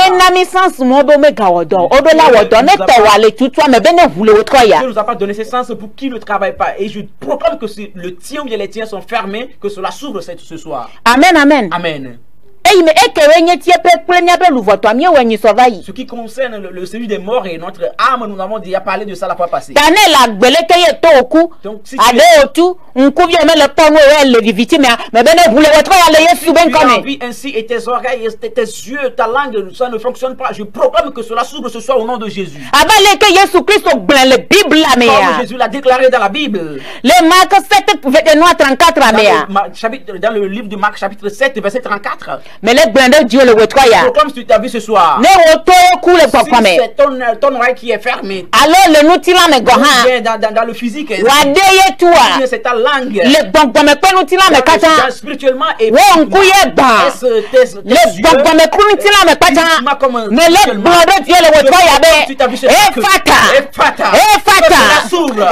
Speaker 2: Dieu nous a pas donné ce sens pour qui ne travaille pas et je proclame que si le tien ou bien les tiens sont fermés, que cela s'ouvre ce soir.
Speaker 3: Amen, amen.
Speaker 2: Amen.
Speaker 3: Ce
Speaker 2: qui concerne le celui des morts et notre âme, nous avons déjà parlé de ça la fois passée. Donc si tu as envie ainsi et tes oreilles, tes yeux, ta langue, ça ne fonctionne pas, je proclame que cela s'ouvre ce soir au nom de Jésus. Comme Jésus l'a déclaré dans la Bible. Dans le livre de Marc chapitre 7 verset 34.
Speaker 3: Mais les blindés Dieu le retrouille.
Speaker 2: Comme tu t'as vu ce soir.
Speaker 3: Ne retourne le papa mais.
Speaker 2: C'est ton oreille qui est fermée.
Speaker 3: Alors le nous tira me gohan.
Speaker 2: Dans le physique.
Speaker 3: Wadeye toi.
Speaker 2: C'est ta langue.
Speaker 3: Le bon me pe nous tira me kata.
Speaker 2: Spirituellement et
Speaker 3: on couille ba. Le bon me ku nous tira me kata. Mais les blindés Dieu le retrouille abe. Eh fata. Eh fata. Eh fata.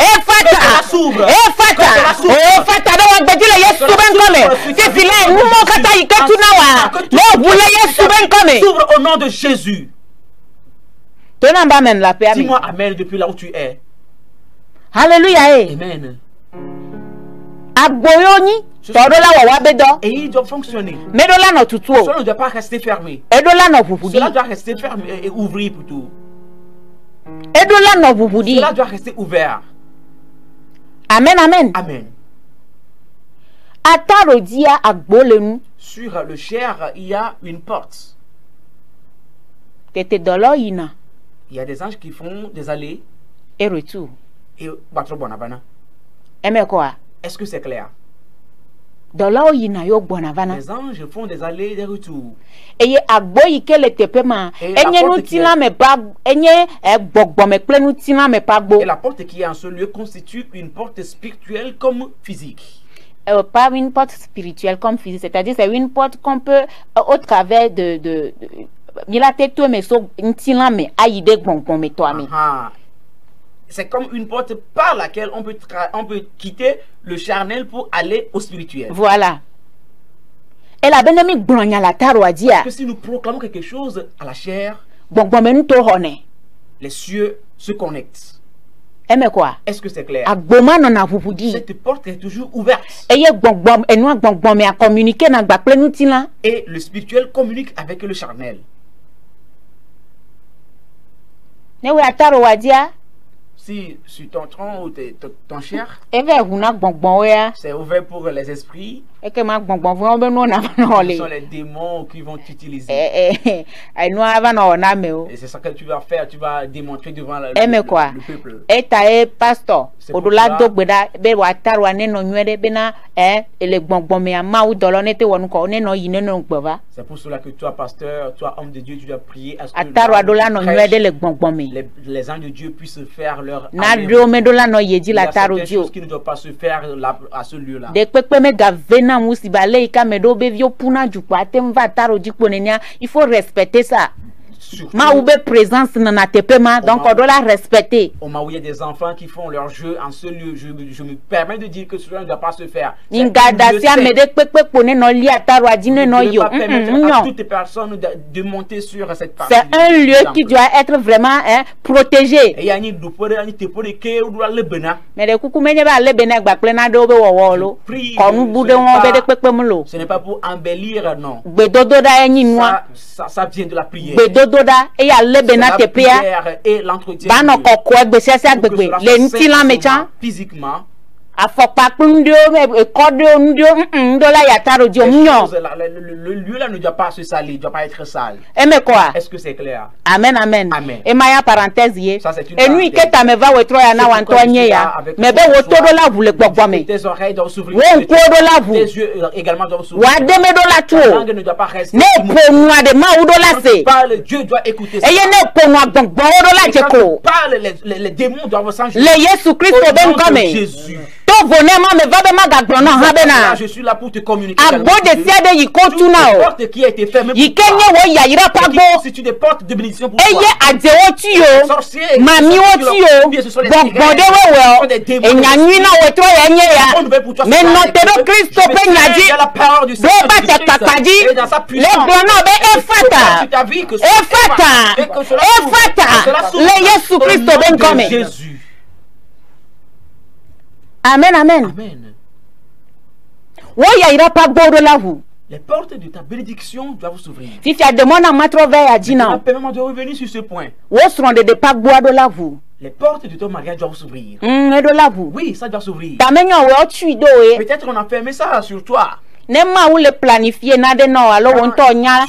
Speaker 3: Eh fata. Eh fata do wa gbedi le Yesu ben kome. Ti file mu mo kata iketu na wa.
Speaker 2: S'ouvre au nom de Jésus. Dis-moi Amen depuis là où tu es.
Speaker 3: Alléluia.
Speaker 2: Amen.
Speaker 3: Et
Speaker 2: il doit fonctionner.
Speaker 3: Cela
Speaker 2: ne doit pas rester fermé. Cela doit rester fermé et ouvrir plutôt. Cela doit rester ouvert.
Speaker 3: Amen, amen.
Speaker 2: Amen. Sur le chair, il y a une porte.
Speaker 3: Il
Speaker 2: y a des anges qui font des allées
Speaker 3: et retour.
Speaker 2: Et est-ce que c'est clair?
Speaker 3: Les
Speaker 2: anges font des allées et des retours.
Speaker 3: Et la
Speaker 2: porte qui est en ce lieu constitue une porte spirituelle comme physique.
Speaker 3: Pas une porte spirituelle comme physique, c'est-à-dire c'est une porte qu'on peut au travers de
Speaker 2: c'est comme une porte par laquelle on peut quitter le charnel pour aller au spirituel.
Speaker 3: Voilà. Et la
Speaker 2: parce que si nous proclamons quelque chose à la chair, les cieux se connectent. Est-ce que c'est clair? Cette porte est toujours ouverte. Et le spirituel communique avec le charnel.
Speaker 3: Ne we ataro wadia.
Speaker 2: Si sur ton tronc ou ton chair,
Speaker 3: Eve huna gbongbon we ya.
Speaker 2: c'est ouvert pour les esprits.
Speaker 3: Eke ma gbongbon vo be no na
Speaker 2: Ce
Speaker 3: le.
Speaker 2: sont les démons qui vont t'utiliser.
Speaker 3: Ai no ava no na me o.
Speaker 2: Et c'est ça que tu vas faire, tu vas démontrer devant le peuple.
Speaker 3: Eta pastor odola dogbeda be wa taro ane no nwede be na ele gbongbon me ma u dolo ne te wonu ko ne no yi ne no gbova.
Speaker 2: C'est pour cela que toi, pasteur, toi, homme de Dieu, tu dois prier à ce que
Speaker 3: Ataro adola no nwede le gbongbon me.
Speaker 2: les anges de Dieu puissent faire leur
Speaker 3: Na do me dola no yeji la taro
Speaker 2: des
Speaker 3: dio.
Speaker 2: choses qui ne doivent pas se faire à ce lieu-là.
Speaker 3: De pepe me gavena musibale ika me do be vio puna jupo atem va taro jikpo nenia. Il faut respecter ça.
Speaker 2: Surtout,
Speaker 3: Ma oube présence na tepe ma donc on doit la respecter.
Speaker 2: Au moment où il y a des enfants qui font leur jeu en ce lieu, je me permets de dire que cela ne doit pas se faire.
Speaker 3: Ingadasia me de pepe pone no li ataro adine no
Speaker 2: Ne
Speaker 3: yo.
Speaker 2: pas permettre à
Speaker 3: Non.
Speaker 2: toutes les personnes de monter sur cette partie.
Speaker 3: C'est un lieu qui doit être vraiment protégé.
Speaker 2: Et il y a une doupore, une tepore qui ou doit le bena.
Speaker 3: Mais de kuku menye ba le bena gba plena do be wowolo.
Speaker 2: Prie,
Speaker 3: Ko nu bude won be de pepe mu lo.
Speaker 2: Ce n'est pas pour embellir, non.
Speaker 3: Gbedodo da enyi nwa.
Speaker 2: Ça vient de la prière.
Speaker 3: Gbedodo da e ya le bena
Speaker 2: La
Speaker 3: tepea.
Speaker 2: prière et l'entretien.
Speaker 3: Ba no kokko egbe sese agbegbe le nti la mecha.
Speaker 2: Physiquement.
Speaker 3: Afokpa kundio me kodo ndio ndo la ya taro dio mnyo.
Speaker 2: Le lieu là ne doit pas se salir, ne doit pas être sale.
Speaker 3: Eme quoi?
Speaker 2: Est-ce que c'est clair?
Speaker 3: Amen, amen.
Speaker 2: Amen.
Speaker 3: Et maya parenthèse ye.
Speaker 2: Ça, c'est une
Speaker 3: Et nous
Speaker 2: parenthèse.
Speaker 3: iketa me va we troya na
Speaker 2: C'est pourquoi
Speaker 3: wanto nye
Speaker 2: je suis
Speaker 3: ya.
Speaker 2: là avec
Speaker 3: Me be
Speaker 2: toi
Speaker 3: wo
Speaker 2: ce soir.
Speaker 3: todo la vule gbogbo me.
Speaker 2: Tes oreilles doivent s'ouvrir.
Speaker 3: Wo nkodo la vu.
Speaker 2: Tes yeux également doivent s'ouvrir.
Speaker 3: Wa deme do la
Speaker 2: La
Speaker 3: tuo.
Speaker 2: langue ne doit pas rester.
Speaker 3: Ne ponwa de ma udo la
Speaker 2: Quand tu
Speaker 3: se.
Speaker 2: parles, Dieu doit écouter ça.
Speaker 3: Eye ne ponwa gbogbo do la
Speaker 2: Et quand tu
Speaker 3: jeko.
Speaker 2: parles, les démons doivent s'enfuir.
Speaker 3: Le Yesu Christo
Speaker 2: Au
Speaker 3: ben
Speaker 2: nom de
Speaker 3: come.
Speaker 2: Jésus.
Speaker 3: To vonema me va be magagbono ha be
Speaker 2: Là,
Speaker 3: na.
Speaker 2: je suis là pour te communiquer.
Speaker 3: Agbo de siade yi ko tu na
Speaker 2: Toutes les
Speaker 3: o.
Speaker 2: portes qui a été fermées pour
Speaker 3: Yi
Speaker 2: toi,
Speaker 3: kenye wo ya ira
Speaker 2: et qui
Speaker 3: pagbo.
Speaker 2: constituent des portes de bénédiction pour toi.
Speaker 3: Eye adewo ti yo.
Speaker 2: Sorciers,
Speaker 3: Mami wo ti yo. Gbogbo de we we. Enyanyi na we troya nye ya. Me no te do Christo pe nyaji. Do ba te kakaji. Le glono be efata. Efata. Le Yesu Christo ben come.
Speaker 2: Jésus.
Speaker 3: Amen, amen.
Speaker 2: Amen.
Speaker 3: Wo ya ira pagbo do la vu.
Speaker 2: Les portes de ta bénédiction doivent s'ouvrir.
Speaker 3: Si tu as demandé à matro ve ya jina.
Speaker 2: Permets-moi de revenir sur ce point.
Speaker 3: Wo sronde de pagbo do la vu.
Speaker 2: Les portes de ton mariage doivent s'ouvrir.
Speaker 3: Do la vu.
Speaker 2: Oui, ça doit s'ouvrir.
Speaker 3: Tamenyo we o tu do e.
Speaker 2: Peut-être on a fermé ça sur toi.
Speaker 3: Ne ma ou le planifier na de no alo won to nya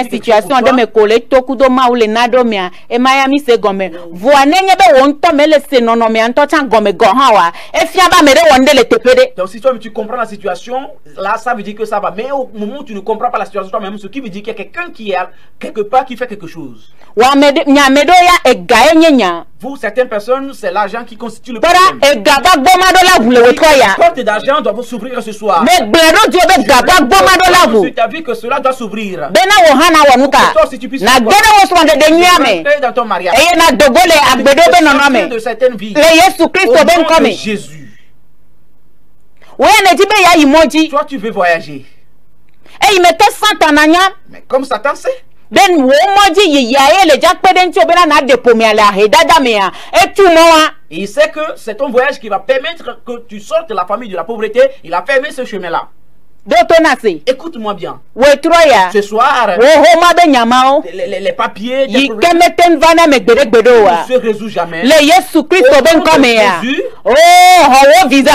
Speaker 3: situation de me kole toku do ma ou le na do mia e Miami se gome vo anenye be won to me le se no no me anto chan gome go ha wa e fia ba me de won de le tepede.
Speaker 2: Donc si toi tu comprends la situation, là ça veut dire que ça va. Mais au moment où tu ne comprends pas la situation toi-même, ce qui veut dire qu'il y a quelqu'un qui est quelque part qui fait quelque chose.
Speaker 3: Wa me de nya me do ya e ga enya.
Speaker 2: Vous, certaines personnes, c'est l'argent qui constitue le
Speaker 3: Para
Speaker 2: problème.
Speaker 3: e ga ba gbo ma do la vu le we to ya.
Speaker 2: Les portes d'argent doivent s'ouvrir ce soir.
Speaker 3: Me gbero dio be ga ba gbo ma do la vu.
Speaker 2: Tu as vu que cela doit s'ouvrir.
Speaker 3: Bena wo hana wonuka. Na gede wo sronde de nyame.
Speaker 2: Dans ton mariage.
Speaker 3: Eye na dogole agbedo be no no me.
Speaker 2: De certaines vies.
Speaker 3: Le Yesu Christo ben
Speaker 2: Au nom de
Speaker 3: come.
Speaker 2: Jésus.
Speaker 3: Wo ne ti be ya imoji.
Speaker 2: Toi, tu veux voyager.
Speaker 3: E me te santananya.
Speaker 2: Mais comme Satan sait.
Speaker 3: Ben wo moji yi ya le jakpede nti obena na depo me ala he dada me ya. E tu mo wa.
Speaker 2: Et il sait que c'est ton voyage qui va permettre que tu sortes de la famille de la pauvreté. Il a fermé ce chemin-là.
Speaker 3: Do to na se.
Speaker 2: Écoute-moi bien.
Speaker 3: We troya.
Speaker 2: Ce soir,
Speaker 3: Wo ho ma be nyama o.
Speaker 2: les papiers
Speaker 3: Yi
Speaker 2: problèmes
Speaker 3: kemeten vana me gbede gbedo wa.
Speaker 2: ne se résout jamais.
Speaker 3: Le Yesu Christo
Speaker 2: Au
Speaker 3: ben
Speaker 2: nom de
Speaker 3: come ya.
Speaker 2: Jésus.
Speaker 3: Oh, ho visa.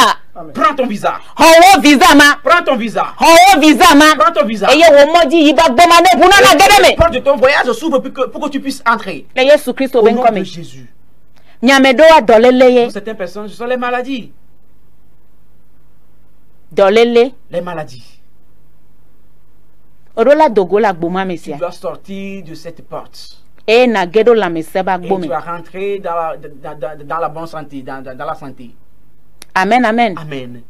Speaker 2: Prends ton visa.
Speaker 3: Ho visa ma.
Speaker 2: Prends ton visa.
Speaker 3: Ho visa ma.
Speaker 2: Prends ton visa.
Speaker 3: Eye wo moji yi ba gbo ma ne bu na gede
Speaker 2: Les
Speaker 3: me.
Speaker 2: portes de ton voyage s'ouvrent pour que tu puisses entrer.
Speaker 3: Le Yesu Christo
Speaker 2: Au
Speaker 3: ben
Speaker 2: nom
Speaker 3: come.
Speaker 2: de Jésus.
Speaker 3: Nyame do wa dolele
Speaker 2: Pour certaines personnes, ce sont les maladies.
Speaker 3: dolele.
Speaker 2: Les maladies.
Speaker 3: Orola dogo la gbo ma
Speaker 2: Tu
Speaker 3: mesia.
Speaker 2: dois sortir de cette porte.
Speaker 3: E na gedo la mese ba
Speaker 2: Et
Speaker 3: gbo
Speaker 2: tu
Speaker 3: me.
Speaker 2: vas rentrer dans la bonne santé, dans la santé.
Speaker 3: Amen, amen.
Speaker 2: Amen.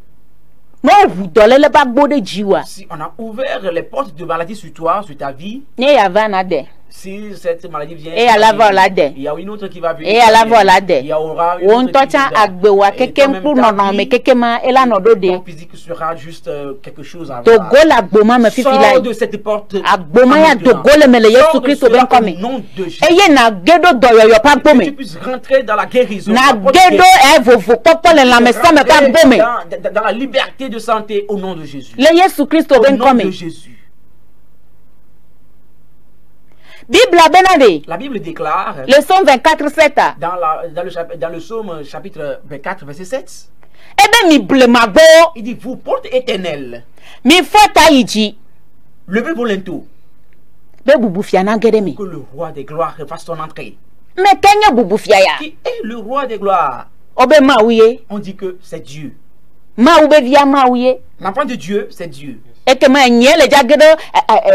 Speaker 3: Mo wu dolele ba gbo de jiwa.
Speaker 2: Si on a ouvert les portes de maladie sur toi, sur ta vie,
Speaker 3: Ne ya va na de.
Speaker 2: si cette maladie vient,
Speaker 3: Et à la volade.
Speaker 2: il y a une autre qui va venir.
Speaker 3: Et à la volade.
Speaker 2: Il y aura une
Speaker 3: Won
Speaker 2: autre
Speaker 3: to
Speaker 2: qui
Speaker 3: cha
Speaker 2: viendra.
Speaker 3: agbewa
Speaker 2: Et
Speaker 3: keke
Speaker 2: toi-même,
Speaker 3: mpu
Speaker 2: ta
Speaker 3: no no
Speaker 2: vie,
Speaker 3: me keke ma ela no do de.
Speaker 2: ton physique sera juste quelque chose à
Speaker 3: Dogo la gbo ma me fifi
Speaker 2: Sors
Speaker 3: la.
Speaker 2: de cette porte.
Speaker 3: Agboma ya
Speaker 2: maintenant.
Speaker 3: dogo le mele
Speaker 2: Sors
Speaker 3: Yesu
Speaker 2: de
Speaker 3: Christo
Speaker 2: cela
Speaker 3: ben come.
Speaker 2: au nom de Jésus.
Speaker 3: Eye na gedo doyo yo pa gbo
Speaker 2: Que tu
Speaker 3: me.
Speaker 2: puisses rentrer dans la guérison.
Speaker 3: Na
Speaker 2: la porte de
Speaker 3: gedo
Speaker 2: guérison.
Speaker 3: vovo popo le la mese me pa gbo me.
Speaker 2: Dans la liberté de santé au nom de Jésus.
Speaker 3: Le Yesu Christo
Speaker 2: Au
Speaker 3: ben
Speaker 2: nom
Speaker 3: come.
Speaker 2: de Jésus.
Speaker 3: Bible a benade.
Speaker 2: La Bible déclare
Speaker 3: Le psaume 24, 7.
Speaker 2: dans le psaume chapitre 24, verset 7,
Speaker 3: Ebe mi blemago.
Speaker 2: il dit, vous porte éternelle,
Speaker 3: Mi fota iji.
Speaker 2: levez vos linteaux,
Speaker 3: Be bubufia na gede mi.
Speaker 2: que le roi des gloires fasse son entrée.
Speaker 3: Me kenya bubufia ya.
Speaker 2: Qui est le roi des gloires?
Speaker 3: Obe ma ouye.
Speaker 2: On dit que c'est Dieu.
Speaker 3: Ma ube via ma ouye.
Speaker 2: L'enfant de Dieu, c'est Dieu.
Speaker 3: Et que ma nye le jagedo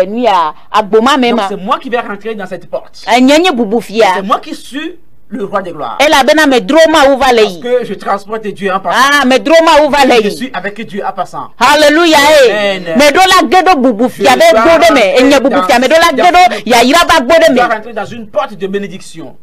Speaker 3: ni agboma
Speaker 2: Donc
Speaker 3: mema.
Speaker 2: c'est moi qui vais rentrer dans cette porte.
Speaker 3: Nyenye bubufia.
Speaker 2: C'est moi qui suis le roi des gloires.
Speaker 3: Et la bena me droma uva
Speaker 2: Parce
Speaker 3: lei.
Speaker 2: que je transporte Dieu en passant.
Speaker 3: Ah, me droma uva
Speaker 2: Je
Speaker 3: lei.
Speaker 2: suis avec Dieu en passant.
Speaker 3: Hallelujah.
Speaker 2: Amen.
Speaker 3: Me do la gedo bubufia be gode me. Enye bubufia me do la gedo ya ira ba gode
Speaker 2: Tu
Speaker 3: me.
Speaker 2: vas rentrer dans une porte de bénédiction.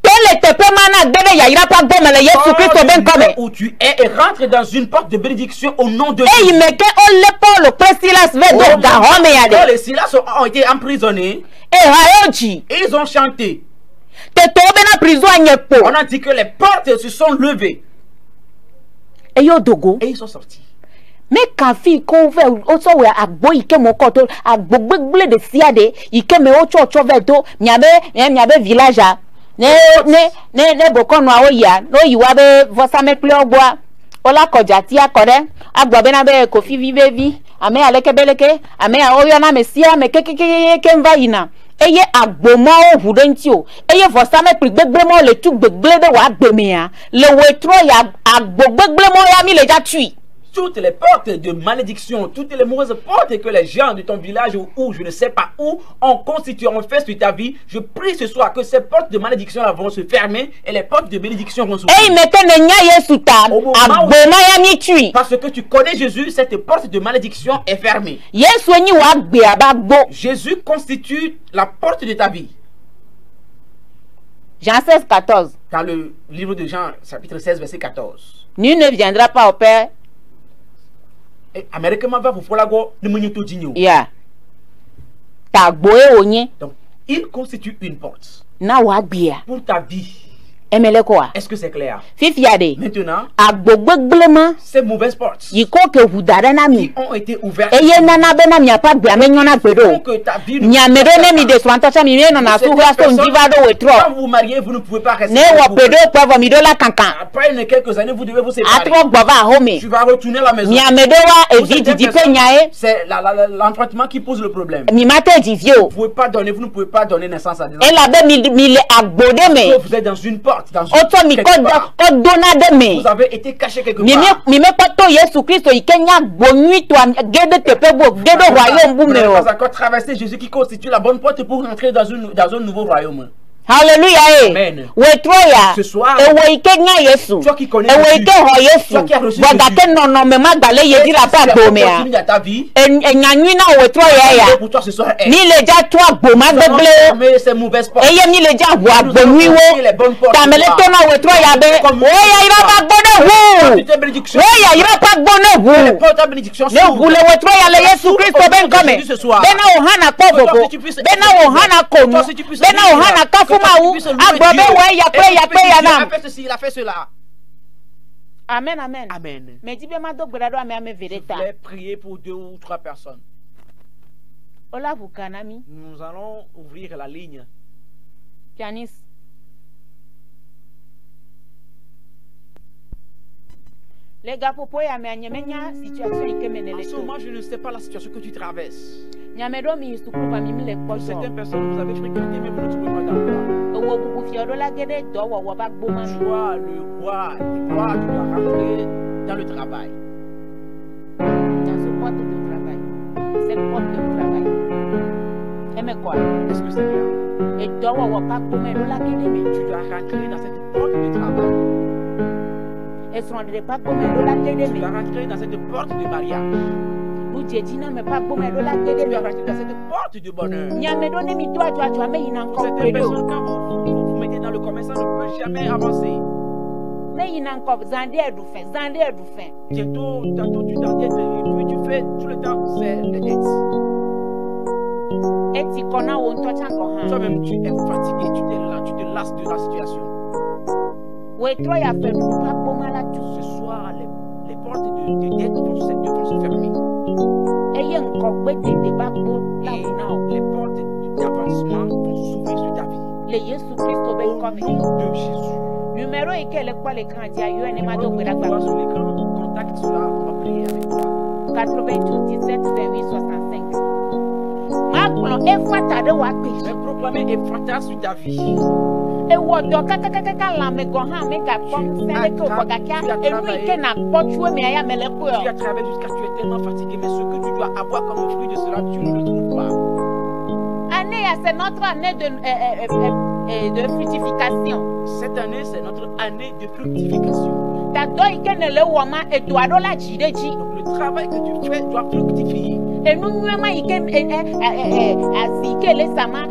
Speaker 3: Tele tepe mana gede ya ira pa gome le Yesu Christo ben come.
Speaker 2: Où tu es et rentre dans une porte de bénédiction au nom de
Speaker 3: E
Speaker 2: Dieu.
Speaker 3: imeke o le Paul Presilas ve do ga home ya
Speaker 2: Paul
Speaker 3: de.
Speaker 2: et Silas ont été emprisonnés
Speaker 3: E hayoji.
Speaker 2: et ils ont chanté.
Speaker 3: Te to bena prison anyepo.
Speaker 2: On a dit que les portes se sont levées
Speaker 3: E yo dogo.
Speaker 2: et ils sont sortis.
Speaker 3: Me kafi ko ve o so we agbo ike mo ko to agbo gbegble de siade ike me o cho ve to miabe village a ne boko no awoya no yiwa be vosame ple ogboa ola koja ti akore agbo be na be ko fi vivevi ame aleke beleke ame oyo na mesia me kekeke mva yina eye agbo mo ohudo nti o eye vosame ple gbegble mo le tu gbegble de wa gbeme ya le wetro ya agbo gbegble mo ya mi le ja tui.
Speaker 2: Toutes les portes de malédiction, toutes les mauvaises portes que les gens de ton village ou je ne sais pas où ont constitué, ont fait sur ta vie, je prie ce soir que ces portes de malédiction là vont se fermer et les portes de bénédiction vont s'ouvrir.
Speaker 3: Ei metene nya Yesu ta agboma ya mi tui.
Speaker 2: Parce que tu connais Jésus, cette porte de malédiction est fermée.
Speaker 3: Yesu enyi wa gbe abagbo.
Speaker 2: Jésus constitue la porte de ta vie.
Speaker 3: Jean 16, 14.
Speaker 2: Dans le livre de Jean, chapitre 16, verset 14.
Speaker 3: Nul ne viendra pas au Père.
Speaker 2: Et américain va vous faire la go, ne me tout digno.
Speaker 3: Ya. Ta gboe onye.
Speaker 2: Donc, il constitue une porte
Speaker 3: Na wa gbe ya.
Speaker 2: pour ta vie.
Speaker 3: Emele ko wa.
Speaker 2: Est-ce que c'est clair?
Speaker 3: Fifi ade.
Speaker 2: Maintenant,
Speaker 3: Agbogbeglema.
Speaker 2: ces mauvaises portes
Speaker 3: Yiko ke hudare na
Speaker 2: qui
Speaker 3: mi.
Speaker 2: ont été ouvertes,
Speaker 3: Eye nana be na mi apa gbe amenyo na
Speaker 2: font
Speaker 3: gbedo.
Speaker 2: que ta vie ne
Speaker 3: Nyamero ne mi de swantacha mi no na su hwa so njiva do wetro.
Speaker 2: quand vous vous mariez, vous ne pouvez pas rester.
Speaker 3: Ne wo pedo kwa vo mi do la kankan.
Speaker 2: Après quelques années, vous devez vous séparer.
Speaker 3: Atro gbova home.
Speaker 2: Tu vas retourner à la maison.
Speaker 3: Nyamedo wa
Speaker 2: Vous êtes
Speaker 3: evidi
Speaker 2: des
Speaker 3: dipe
Speaker 2: personnes-
Speaker 3: nyae.
Speaker 2: C'est l'enfantement qui pose le problème.
Speaker 3: Mi mate divio.
Speaker 2: Vous ne pouvez pas donner naissance à des enfants.
Speaker 3: Ela be mi le agbode me.
Speaker 2: Vous êtes dans une porte, dans une
Speaker 3: Oto mi
Speaker 2: quelque part.
Speaker 3: ko dona de me.
Speaker 2: Vous avez été caché quelque
Speaker 3: Mi
Speaker 2: part.
Speaker 3: me pato Yesu Christo ikenya gbonyu to gede tepe bo gede royaume bu
Speaker 2: Vous
Speaker 3: me
Speaker 2: n'avez
Speaker 3: o.
Speaker 2: pas encore traversé Jésus qui constitue la bonne porte pour rentrer dans un nouveau royaume.
Speaker 3: Hallelujah.
Speaker 2: Amen.
Speaker 3: Wetroya.
Speaker 2: Ce soir,
Speaker 3: Ewe ikenya Yesu.
Speaker 2: toi qui connais
Speaker 3: Ewe
Speaker 2: Jésus,
Speaker 3: ike ho Yesu.
Speaker 2: toi qui as reçu
Speaker 3: Bogate
Speaker 2: Jésus,
Speaker 3: no me magbale yedi la pa
Speaker 2: tu as
Speaker 3: gbome ya.
Speaker 2: continué dans ta vie.
Speaker 3: Enyanyu na wetroya ya.
Speaker 2: Pour toi ce soir,
Speaker 3: Mi le ja to agboma
Speaker 2: nous allons
Speaker 3: gbegle.
Speaker 2: fermer ces mauvaises portes.
Speaker 3: Eye mi le ja wa
Speaker 2: Nous allons
Speaker 3: gbonyu
Speaker 2: ouvrir
Speaker 3: wo.
Speaker 2: les bonnes portes.
Speaker 3: Tamele to na wetroya be.
Speaker 2: Comme-
Speaker 3: Oya ira pa gbode hu.
Speaker 2: Tu t'es bénédiction.
Speaker 3: Oya ira pa gbone
Speaker 2: Les
Speaker 3: hu.
Speaker 2: portes à bénédiction
Speaker 3: Ne
Speaker 2: s'ouvrent.
Speaker 3: vule wetroya le Yesu Christo ben come.
Speaker 2: Jésus ce soir.
Speaker 3: Bena ohana povogo. Bena ohana konu. Bena ohana kafuma hu. Agbobe we ya pe ya pe ya
Speaker 2: Il a
Speaker 3: na.
Speaker 2: fait ceci, il a fait cela.
Speaker 3: Amen amen.
Speaker 2: Amen.
Speaker 3: Me dibe ma do gbedado ame ame
Speaker 2: Je
Speaker 3: vereta.
Speaker 2: voulais prier pour 2 ou 3 personnes.
Speaker 3: Ola vukanami.
Speaker 2: Nous allons ouvrir la ligne.
Speaker 3: Pianiste. Les gars, pour ya me anyemenya situation ike
Speaker 2: En
Speaker 3: menele
Speaker 2: ce
Speaker 3: to.
Speaker 2: moment, je ne sais pas la situation que tu traverses.
Speaker 3: Nyamedo mi sukuru pa mi le
Speaker 2: Pour
Speaker 3: koso.
Speaker 2: certaines personnes, vous avez fréquenté, mais vous ne trouvez pas d'emploi.
Speaker 3: Owo bubu fi odo la gede do wo ba gboma.
Speaker 2: Toi, le roi, tu dois rentrer dans le travail.
Speaker 3: Dans ce porte de travail. Cette porte de travail. Aime quoi?
Speaker 2: Est-ce que c'est bien?
Speaker 3: Et do wo pa gboma do la gede me.
Speaker 2: Tu dois rentrer dans cette porte de travail.
Speaker 3: Et son de pa gboma do la gede
Speaker 2: Tu
Speaker 3: me.
Speaker 2: dois rentrer dans cette porte de mariage.
Speaker 3: Nu jejina me pa gboma do la gede
Speaker 2: Tu dois
Speaker 3: me.
Speaker 2: rentrer dans cette porte de bonheur.
Speaker 3: Nyamedo ne mi do ajo me yina
Speaker 2: Pour
Speaker 3: nko
Speaker 2: certaines
Speaker 3: pedo.
Speaker 2: personnes, quand vous mettez dans le commerce, ça ne peut jamais avancer.
Speaker 3: Me yina nko zande edu fin, zande edu fin.
Speaker 2: Tantôt tu t'endettes et puis tu fais tout le temps, c'est les dettes.
Speaker 3: Eti kona wo nto chanko han.
Speaker 2: Toi-même, tu es fatigué, tu te lasses de la situation.
Speaker 3: Wetro ya fe nu pa gboma la tu.
Speaker 2: Ce soir, les portes de dettes vont se fermer.
Speaker 3: Eye nko gbe tete ba gbo la
Speaker 2: Et
Speaker 3: una o.
Speaker 2: les portes
Speaker 3: Le Jésus Christ au
Speaker 2: Au nom de Jésus.
Speaker 3: Numéro et quel est quoi l'écran dit à Yoann et Mado
Speaker 2: Tu vois sur l'écran, contacte cela, on va prier avec toi.
Speaker 3: 92 17 28 65. Macron et Fata de Wapi.
Speaker 2: Je vais proclamer Ephrata sur ta vie.
Speaker 3: Et Wado Kaka la Megohan, Mega Pom, Sénéco, Bogaka, et Weekend à Pochou, mais à Melepo.
Speaker 2: Tu as travaillé jusqu'à tu es tellement fatigué, mais ce que tu dois avoir comme fruit de cela, tu ne le trouves pas.
Speaker 3: Année, c'est notre année de fructification.
Speaker 2: Cette année, c'est notre année de fructification.
Speaker 3: Ta doi ikene le wama et doit la jideji.
Speaker 2: Donc le travail que tu fais doit fructifier.
Speaker 3: Et nous nous iken asike le sama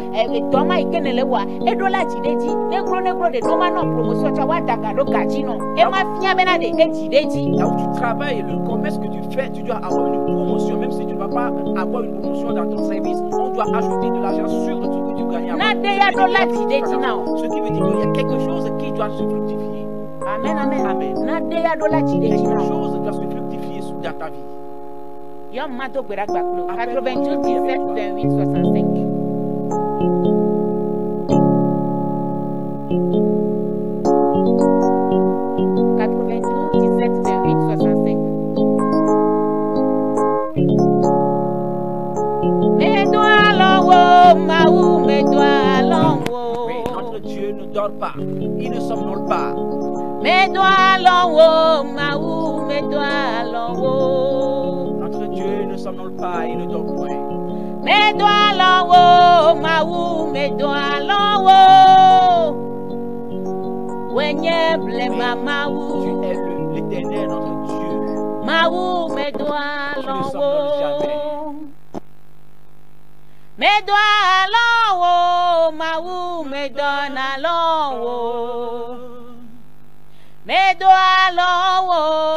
Speaker 3: doma ikene le wa et doit la jideji. Negro de doma no promotion cha wa daga do gajino. Et ma fia bena de jideji.
Speaker 2: Là où tu travailles, le commerce que tu fais, tu dois avoir une promotion. Même si tu ne vas pas avoir une promotion dans ton service, on doit ajouter de l'argent sur ce que tu gagnes.
Speaker 3: Na de ya do la jideji now.
Speaker 2: Ce qui veut dire qu'il y a quelque chose qui doit se fructifier.
Speaker 3: Amen, amen.
Speaker 2: Amen.
Speaker 3: Na de ya do la jideji
Speaker 2: Quelque
Speaker 3: now.
Speaker 2: chose doit se fructifier dans ta vie.
Speaker 3: Yom Mado Berakbaklo, 92 17 28 65.
Speaker 2: Oui, notre Dieu ne dort pas, il ne somnole pas. Notre Dieu ne somnole pas, il ne dort point. Tu es l'Éternel, notre Dieu. Tu ne somnoles jamais.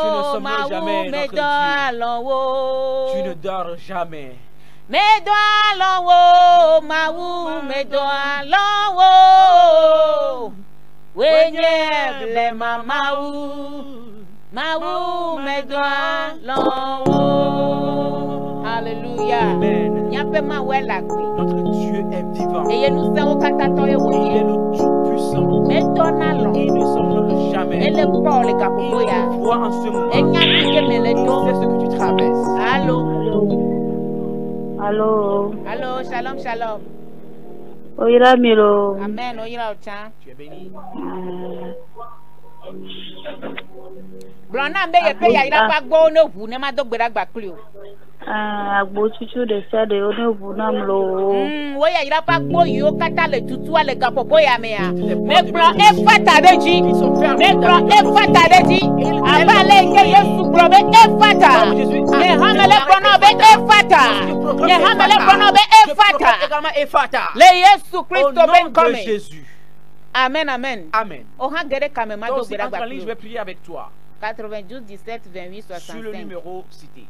Speaker 2: Tu ne somnoles jamais, notre Dieu. Tu ne dors jamais.
Speaker 3: Alléluia.
Speaker 2: Amen. Notre Dieu est vivant.
Speaker 3: Et nous sommes
Speaker 2: Il est le Tout-Puissant. Il ne somnole jamais. Il voit en ce moment. Il sait ce que tu traverses.
Speaker 3: Allô.
Speaker 4: Allô.
Speaker 3: Allô, shalom, shalom.
Speaker 4: Oira miro.
Speaker 3: Amen, oira ochan.
Speaker 2: Tu es béni.
Speaker 3: Blona mbe ye pe ya ira pa gbo no hu ne ma dogbera gba kli o.
Speaker 4: Agbo tutu de se de ono bu na mlo.
Speaker 3: Wo ya ira pa gbo yi o kata le tutu ale ga popo ya me ya. Me bro e fata deji. Me bro e fata deji. Abale ke Yesu bro be e fata. Me hamele bro be e fata. Me hamele bro be e fata. Le Yesu Christ ben come.
Speaker 2: Jésus.
Speaker 3: Amen, amen.
Speaker 2: Amen.
Speaker 3: O ha gere kame ma
Speaker 2: Donc,
Speaker 3: dogbera
Speaker 2: entre
Speaker 3: gba
Speaker 2: en ligne, je
Speaker 3: kli.
Speaker 2: vais prier avec toi
Speaker 3: 92 17 28
Speaker 2: sur le
Speaker 3: 65.
Speaker 2: numéro cité.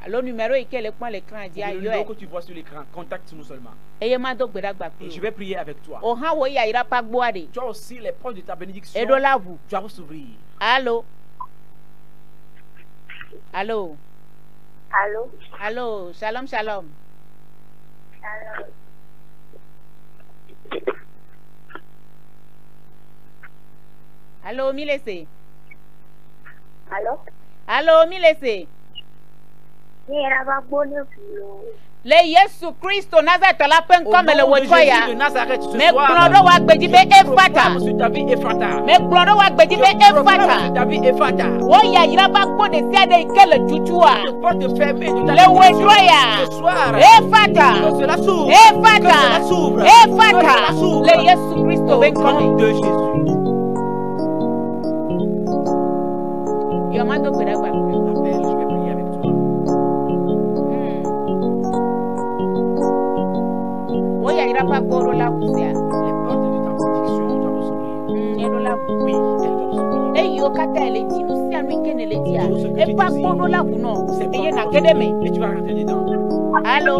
Speaker 3: Le numéro est quel point l'écran dit
Speaker 2: Le
Speaker 3: ayo
Speaker 2: numéro que tu vois sur l'écran, contacte-nous seulement.
Speaker 3: eye ma do gbera gba
Speaker 2: Et je
Speaker 3: kli.
Speaker 2: vais prier avec toi.
Speaker 3: O ha wo ya ira pa gbo ade.
Speaker 2: Tu as aussi les portes de ta bénédiction.
Speaker 3: Edo lavu.
Speaker 2: Tu vas s'ouvrir.
Speaker 3: Allô. Allô.
Speaker 4: Allô.
Speaker 3: Allô, shalom shalom. Allô Milese.
Speaker 4: Allô.
Speaker 3: Allô Milese.
Speaker 4: Ni era ba gbo ne bu.
Speaker 3: Le Yesu Christo Nazareth la pen
Speaker 2: Au
Speaker 3: comme le
Speaker 2: nom de
Speaker 3: wotoya.
Speaker 2: Jésus de Nazareth, ce
Speaker 3: Me
Speaker 2: soir,
Speaker 3: klodo wa gbeji be e fata.
Speaker 2: proclame sur ta vie Ephrata.
Speaker 3: Me klodo wa gbeji be
Speaker 2: Je
Speaker 3: e
Speaker 2: proclame
Speaker 3: fata.
Speaker 2: sur ta vie Ephrata.
Speaker 3: Wo ya ira ba gbo de si ade ikele tutua.
Speaker 2: Les portes fermées de ta
Speaker 3: Le
Speaker 2: bénédiction.
Speaker 3: wotoya.
Speaker 2: Ce soir,
Speaker 3: E fata.
Speaker 2: que cela s'ouvre.
Speaker 3: E
Speaker 2: Que
Speaker 3: fata.
Speaker 2: cela s'ouvre.
Speaker 3: E
Speaker 2: Que cela
Speaker 3: fata.
Speaker 2: s'ouvre.
Speaker 3: Le Yesu Christo
Speaker 2: Au
Speaker 3: ben
Speaker 2: nom
Speaker 3: come.
Speaker 2: de Jésus.
Speaker 3: Yo ma do gbera gba kli.
Speaker 2: Appelle, je vais prier avec toi.
Speaker 3: Wo ya ira pa gbo ro la kusia.
Speaker 2: Les portes de ta bénédiction doivent s'ouvrir.
Speaker 3: Ero la
Speaker 2: Oui, elles doivent s'ouvrir.
Speaker 3: eyi o kata eleti no si anu ike na eleti a
Speaker 2: Tout ce que
Speaker 3: e
Speaker 2: tu
Speaker 3: pa
Speaker 2: dis,
Speaker 3: kpodo la wu no
Speaker 2: C'est
Speaker 3: eye na
Speaker 2: bon.
Speaker 3: kedeme.
Speaker 2: Et tu vas rentrer dedans.
Speaker 3: Allô.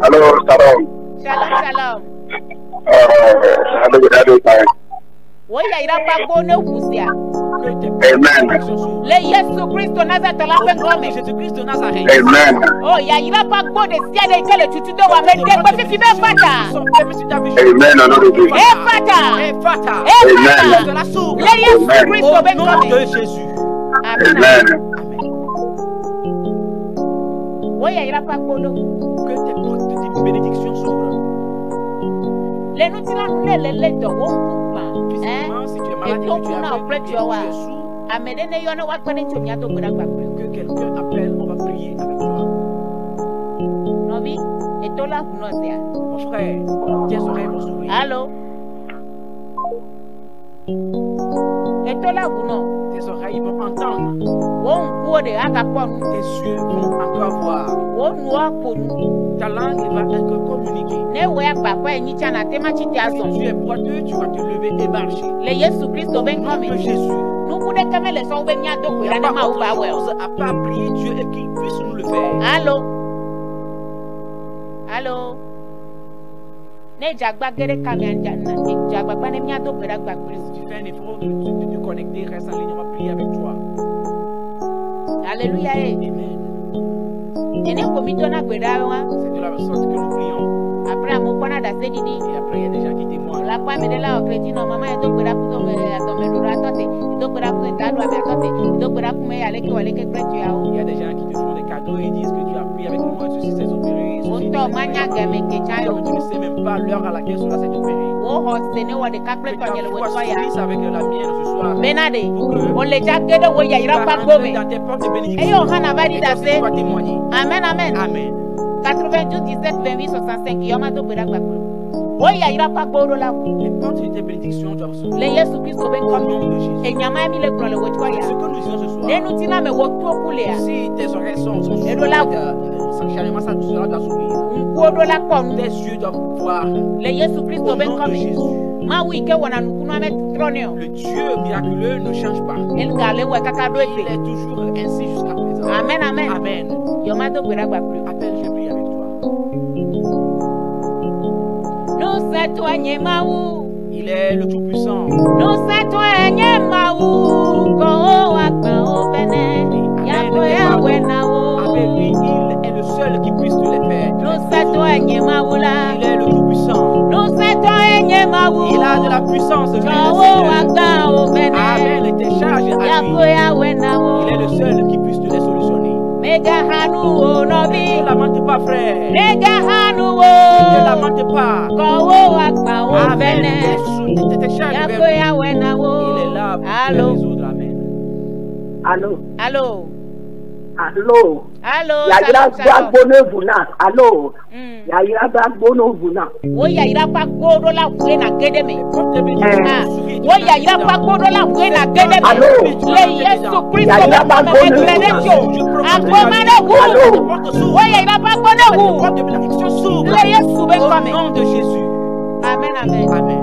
Speaker 5: Allô, salam.
Speaker 3: Shalom shalom.
Speaker 5: Ada berada di sana.
Speaker 3: Wo ya ira pa gbo na wu si a.
Speaker 5: Amen.
Speaker 3: Le Yesu Christ Nazareth la pe ngome.
Speaker 2: Jésus-Christ de Nazareth.
Speaker 5: Amen.
Speaker 3: Oh ya ira pa gbo de sia de ke le tutu do wa me de pe fifi be fata.
Speaker 5: Amen. En nom de Jésus.
Speaker 3: E fata.
Speaker 5: Amen.
Speaker 3: Le Yesu Christ be ngome.
Speaker 2: De Jésus.
Speaker 5: Amen.
Speaker 3: Oh ya ira pa gbo do.
Speaker 2: Que tes portes de bénédiction s'ouvrent.
Speaker 3: Le nous tira le do wo pa.
Speaker 2: Physiquement, si tu es malade,
Speaker 3: Et
Speaker 2: que
Speaker 3: donc,
Speaker 2: tu
Speaker 3: on a
Speaker 2: es
Speaker 3: auprès de
Speaker 2: aveugle,
Speaker 3: toi.
Speaker 2: tu es sourd,
Speaker 3: Amedene yo na wa kwene chomia do gbara gbagbe.
Speaker 2: que quelqu'un appelle, on va prier avec toi.
Speaker 3: Nobi, etola kuno sia.
Speaker 2: Mon frère, tes oreilles vont s'ouvrir.
Speaker 3: Allô? Etola kuno.
Speaker 2: Tes oreilles vont entendre.
Speaker 3: Won kuo de aka ponu.
Speaker 2: Tes yeux vont encore voir.
Speaker 3: Won nuwa ponu.
Speaker 2: Ta langue va encore communiquer.
Speaker 3: Ne we papa enyi chana tema chiti
Speaker 2: Si
Speaker 3: azon.
Speaker 2: tu es boiteux, tu vas te lever et marcher.
Speaker 3: Le Yesu Christ ben
Speaker 2: Au nom
Speaker 3: come.
Speaker 2: de Jésus.
Speaker 3: Nu kude kame le so be nya do
Speaker 2: Il n'y
Speaker 3: kwira
Speaker 2: a
Speaker 3: na
Speaker 2: pas
Speaker 3: ma
Speaker 2: autre
Speaker 3: uba we.
Speaker 2: chose à part prier Dieu et qu'il puisse nous le faire.
Speaker 3: Allô? Allô? Ne jagba gere kame anja na jagba bane nya do kwira gbagbe.
Speaker 2: Si tu fais un effort de te connecter, reste en ligne, on va prier avec toi.
Speaker 3: Alléluia.
Speaker 2: Amen.
Speaker 3: Ene komito na gbeda wa.
Speaker 2: C'est de la sorte que nous prions.
Speaker 3: Après mo kona da se didi.
Speaker 2: Et après, il y a des gens qui témoignent.
Speaker 3: La pa me de la okretino mama e do gbeda ku do me do do ratote. Do gbeda ku ta do me atote. Do gbeda ku me ale ke wale ke kretu ya o.
Speaker 2: Il y a des gens qui te font des cadeaux et disent que tu as prié avec moi, ceci s'est opéré.
Speaker 3: Onto manya geme ke chayo.
Speaker 2: Tu ne sais même pas l'heure à laquelle cela s'est opéré.
Speaker 3: O ho se ne wa de kakle
Speaker 2: Que
Speaker 3: to
Speaker 2: ta
Speaker 3: nyele wo
Speaker 2: foi
Speaker 3: to ya.
Speaker 2: s'unisse avec la mienne ce soir.
Speaker 3: Benade. O le jagedo wo ya ira pa
Speaker 2: Tu vas
Speaker 3: gome.
Speaker 2: entrer dans tes portes de bénédiction.
Speaker 3: E yo hana badi
Speaker 2: Et
Speaker 3: da
Speaker 2: toi,
Speaker 3: se.
Speaker 2: tu vas témoigner.
Speaker 3: Amen amen.
Speaker 2: Amen.
Speaker 3: 92 17 28 65 yo ma do gbeda gbagbe. Wo ya ira pa gboro la.
Speaker 2: Les portes de tes bénédictions doivent s'ouvrir.
Speaker 3: Le Yesu Christ ben
Speaker 2: Au
Speaker 3: come.
Speaker 2: nom de Jésus.
Speaker 3: E nyama mi le kro le wo to ya.
Speaker 2: Ce que nous disons ce soir.
Speaker 3: Ne nu tina me wo to kule ya.
Speaker 2: Si tes oreilles sont
Speaker 3: Et de là-
Speaker 2: sanctuairement, ça doit s'ouvrir.
Speaker 3: Nkuodo la ponu.
Speaker 2: Tes yeux doivent voir.
Speaker 3: Le Yesu Christ
Speaker 2: Au
Speaker 3: ben
Speaker 2: nom de
Speaker 3: come.
Speaker 2: Jésus.
Speaker 3: Ma wi ke wana nukuno ame troneo.
Speaker 2: Le Dieu miraculeux ne change pas.
Speaker 3: El gale we kaka do
Speaker 2: Il
Speaker 3: ete.
Speaker 2: est toujours ainsi jusqu'à présent.
Speaker 3: Amen amen.
Speaker 2: Amen.
Speaker 3: Yo ma do gbera gba plus.
Speaker 2: Appelle, je prie avec toi.
Speaker 3: No se to enye mawu.
Speaker 2: Il est le Tout-Puissant.
Speaker 3: No se to enye mawu. Ko o agba o bene. Ya ko ya we na wo.
Speaker 2: Avec lui, il est le seul qui puisse te les faire.
Speaker 3: No se to enye mawu la.
Speaker 2: Il est le Tout-Puissant.
Speaker 3: No se to enye mawu.
Speaker 2: Il a de la puissance.
Speaker 3: Ko
Speaker 2: lui, le
Speaker 3: o
Speaker 2: Seigneur.
Speaker 3: agba o bene.
Speaker 2: Amen. Et tes charges
Speaker 3: Ya
Speaker 2: à
Speaker 3: ko
Speaker 2: lui.
Speaker 3: ya we na wo.
Speaker 2: Il est le seul qui puisse te les solutionner.
Speaker 3: Mega hanu o no
Speaker 2: Ne
Speaker 3: bi.
Speaker 2: lamente pas, frère.
Speaker 3: Mega hanu
Speaker 2: Ne
Speaker 3: o.
Speaker 2: lamente pas.
Speaker 3: Ko o agba o
Speaker 2: Amen.
Speaker 3: bene.
Speaker 2: Tes charges
Speaker 3: Ya
Speaker 2: vers
Speaker 3: ko
Speaker 2: lui.
Speaker 3: ya we na wo.
Speaker 2: Il est là pour te
Speaker 3: Allô.
Speaker 2: résoudre. Amen.
Speaker 6: Allô,
Speaker 3: Allô.
Speaker 6: allô.
Speaker 3: Allô.
Speaker 6: Yayira
Speaker 3: Shalom, shalom.
Speaker 6: gbagbono vuna. Allô.
Speaker 3: Mm.
Speaker 6: Yayira gbagbono vuna.
Speaker 3: Wo ya ira pa gbodo la kwe na gede me.
Speaker 2: Porte de bénédiction
Speaker 3: Ah.
Speaker 2: s'ouvrir.
Speaker 3: Wo ya ira pa gbodo la kwe na gede me.
Speaker 6: Allô.
Speaker 3: Le Yesu Christ
Speaker 6: Ya ira pa
Speaker 3: me
Speaker 6: gbodo
Speaker 3: grede
Speaker 6: vuna.
Speaker 3: cho. Agoma na wu.
Speaker 6: Allô.
Speaker 3: Wo ya ira pa gbodo
Speaker 2: Les
Speaker 3: wu.
Speaker 2: portes de bénédiction s'ouvrent.
Speaker 3: Le Yesu be
Speaker 2: Au
Speaker 3: come.
Speaker 2: nom de Jésus.
Speaker 3: Amen amen.
Speaker 2: Amen.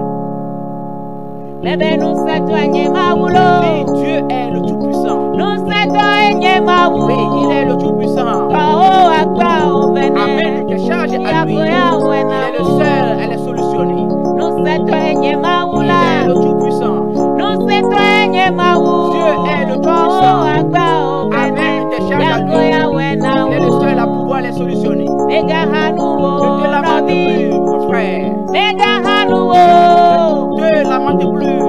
Speaker 3: Lebe nu se to enye ma wulo.
Speaker 2: Oui, Dieu est le Tout-Puissant.
Speaker 3: Nu se to enye ma wu.
Speaker 2: Oui, il est le Tout-Puissant.
Speaker 3: Ka o agba o bene.
Speaker 2: Amen. Tes charges
Speaker 3: Ya
Speaker 2: à lui.
Speaker 3: ko ya we
Speaker 2: Il
Speaker 3: na
Speaker 2: est le
Speaker 3: wo.
Speaker 2: seul, elle est solutionnée.
Speaker 3: Nu se to enye ma
Speaker 2: Il
Speaker 3: wula.
Speaker 2: est le Tout-Puissant.
Speaker 3: No se to enye mawu.
Speaker 2: Dieu est le
Speaker 3: Ko
Speaker 2: Tout-Puissant.
Speaker 3: agba o
Speaker 2: Amen.
Speaker 3: bene.
Speaker 2: Tes charges
Speaker 3: Ya
Speaker 2: à
Speaker 3: ko
Speaker 2: lui.
Speaker 3: ya we na
Speaker 2: Il est le
Speaker 3: wo.
Speaker 2: seul à pouvoir les solutionner.
Speaker 3: Mega hanu
Speaker 2: Ne
Speaker 3: wo
Speaker 2: te lamente
Speaker 3: nobi.
Speaker 2: plus, mon frère.
Speaker 3: Mega hanu wo.
Speaker 2: Ne te lamente plus.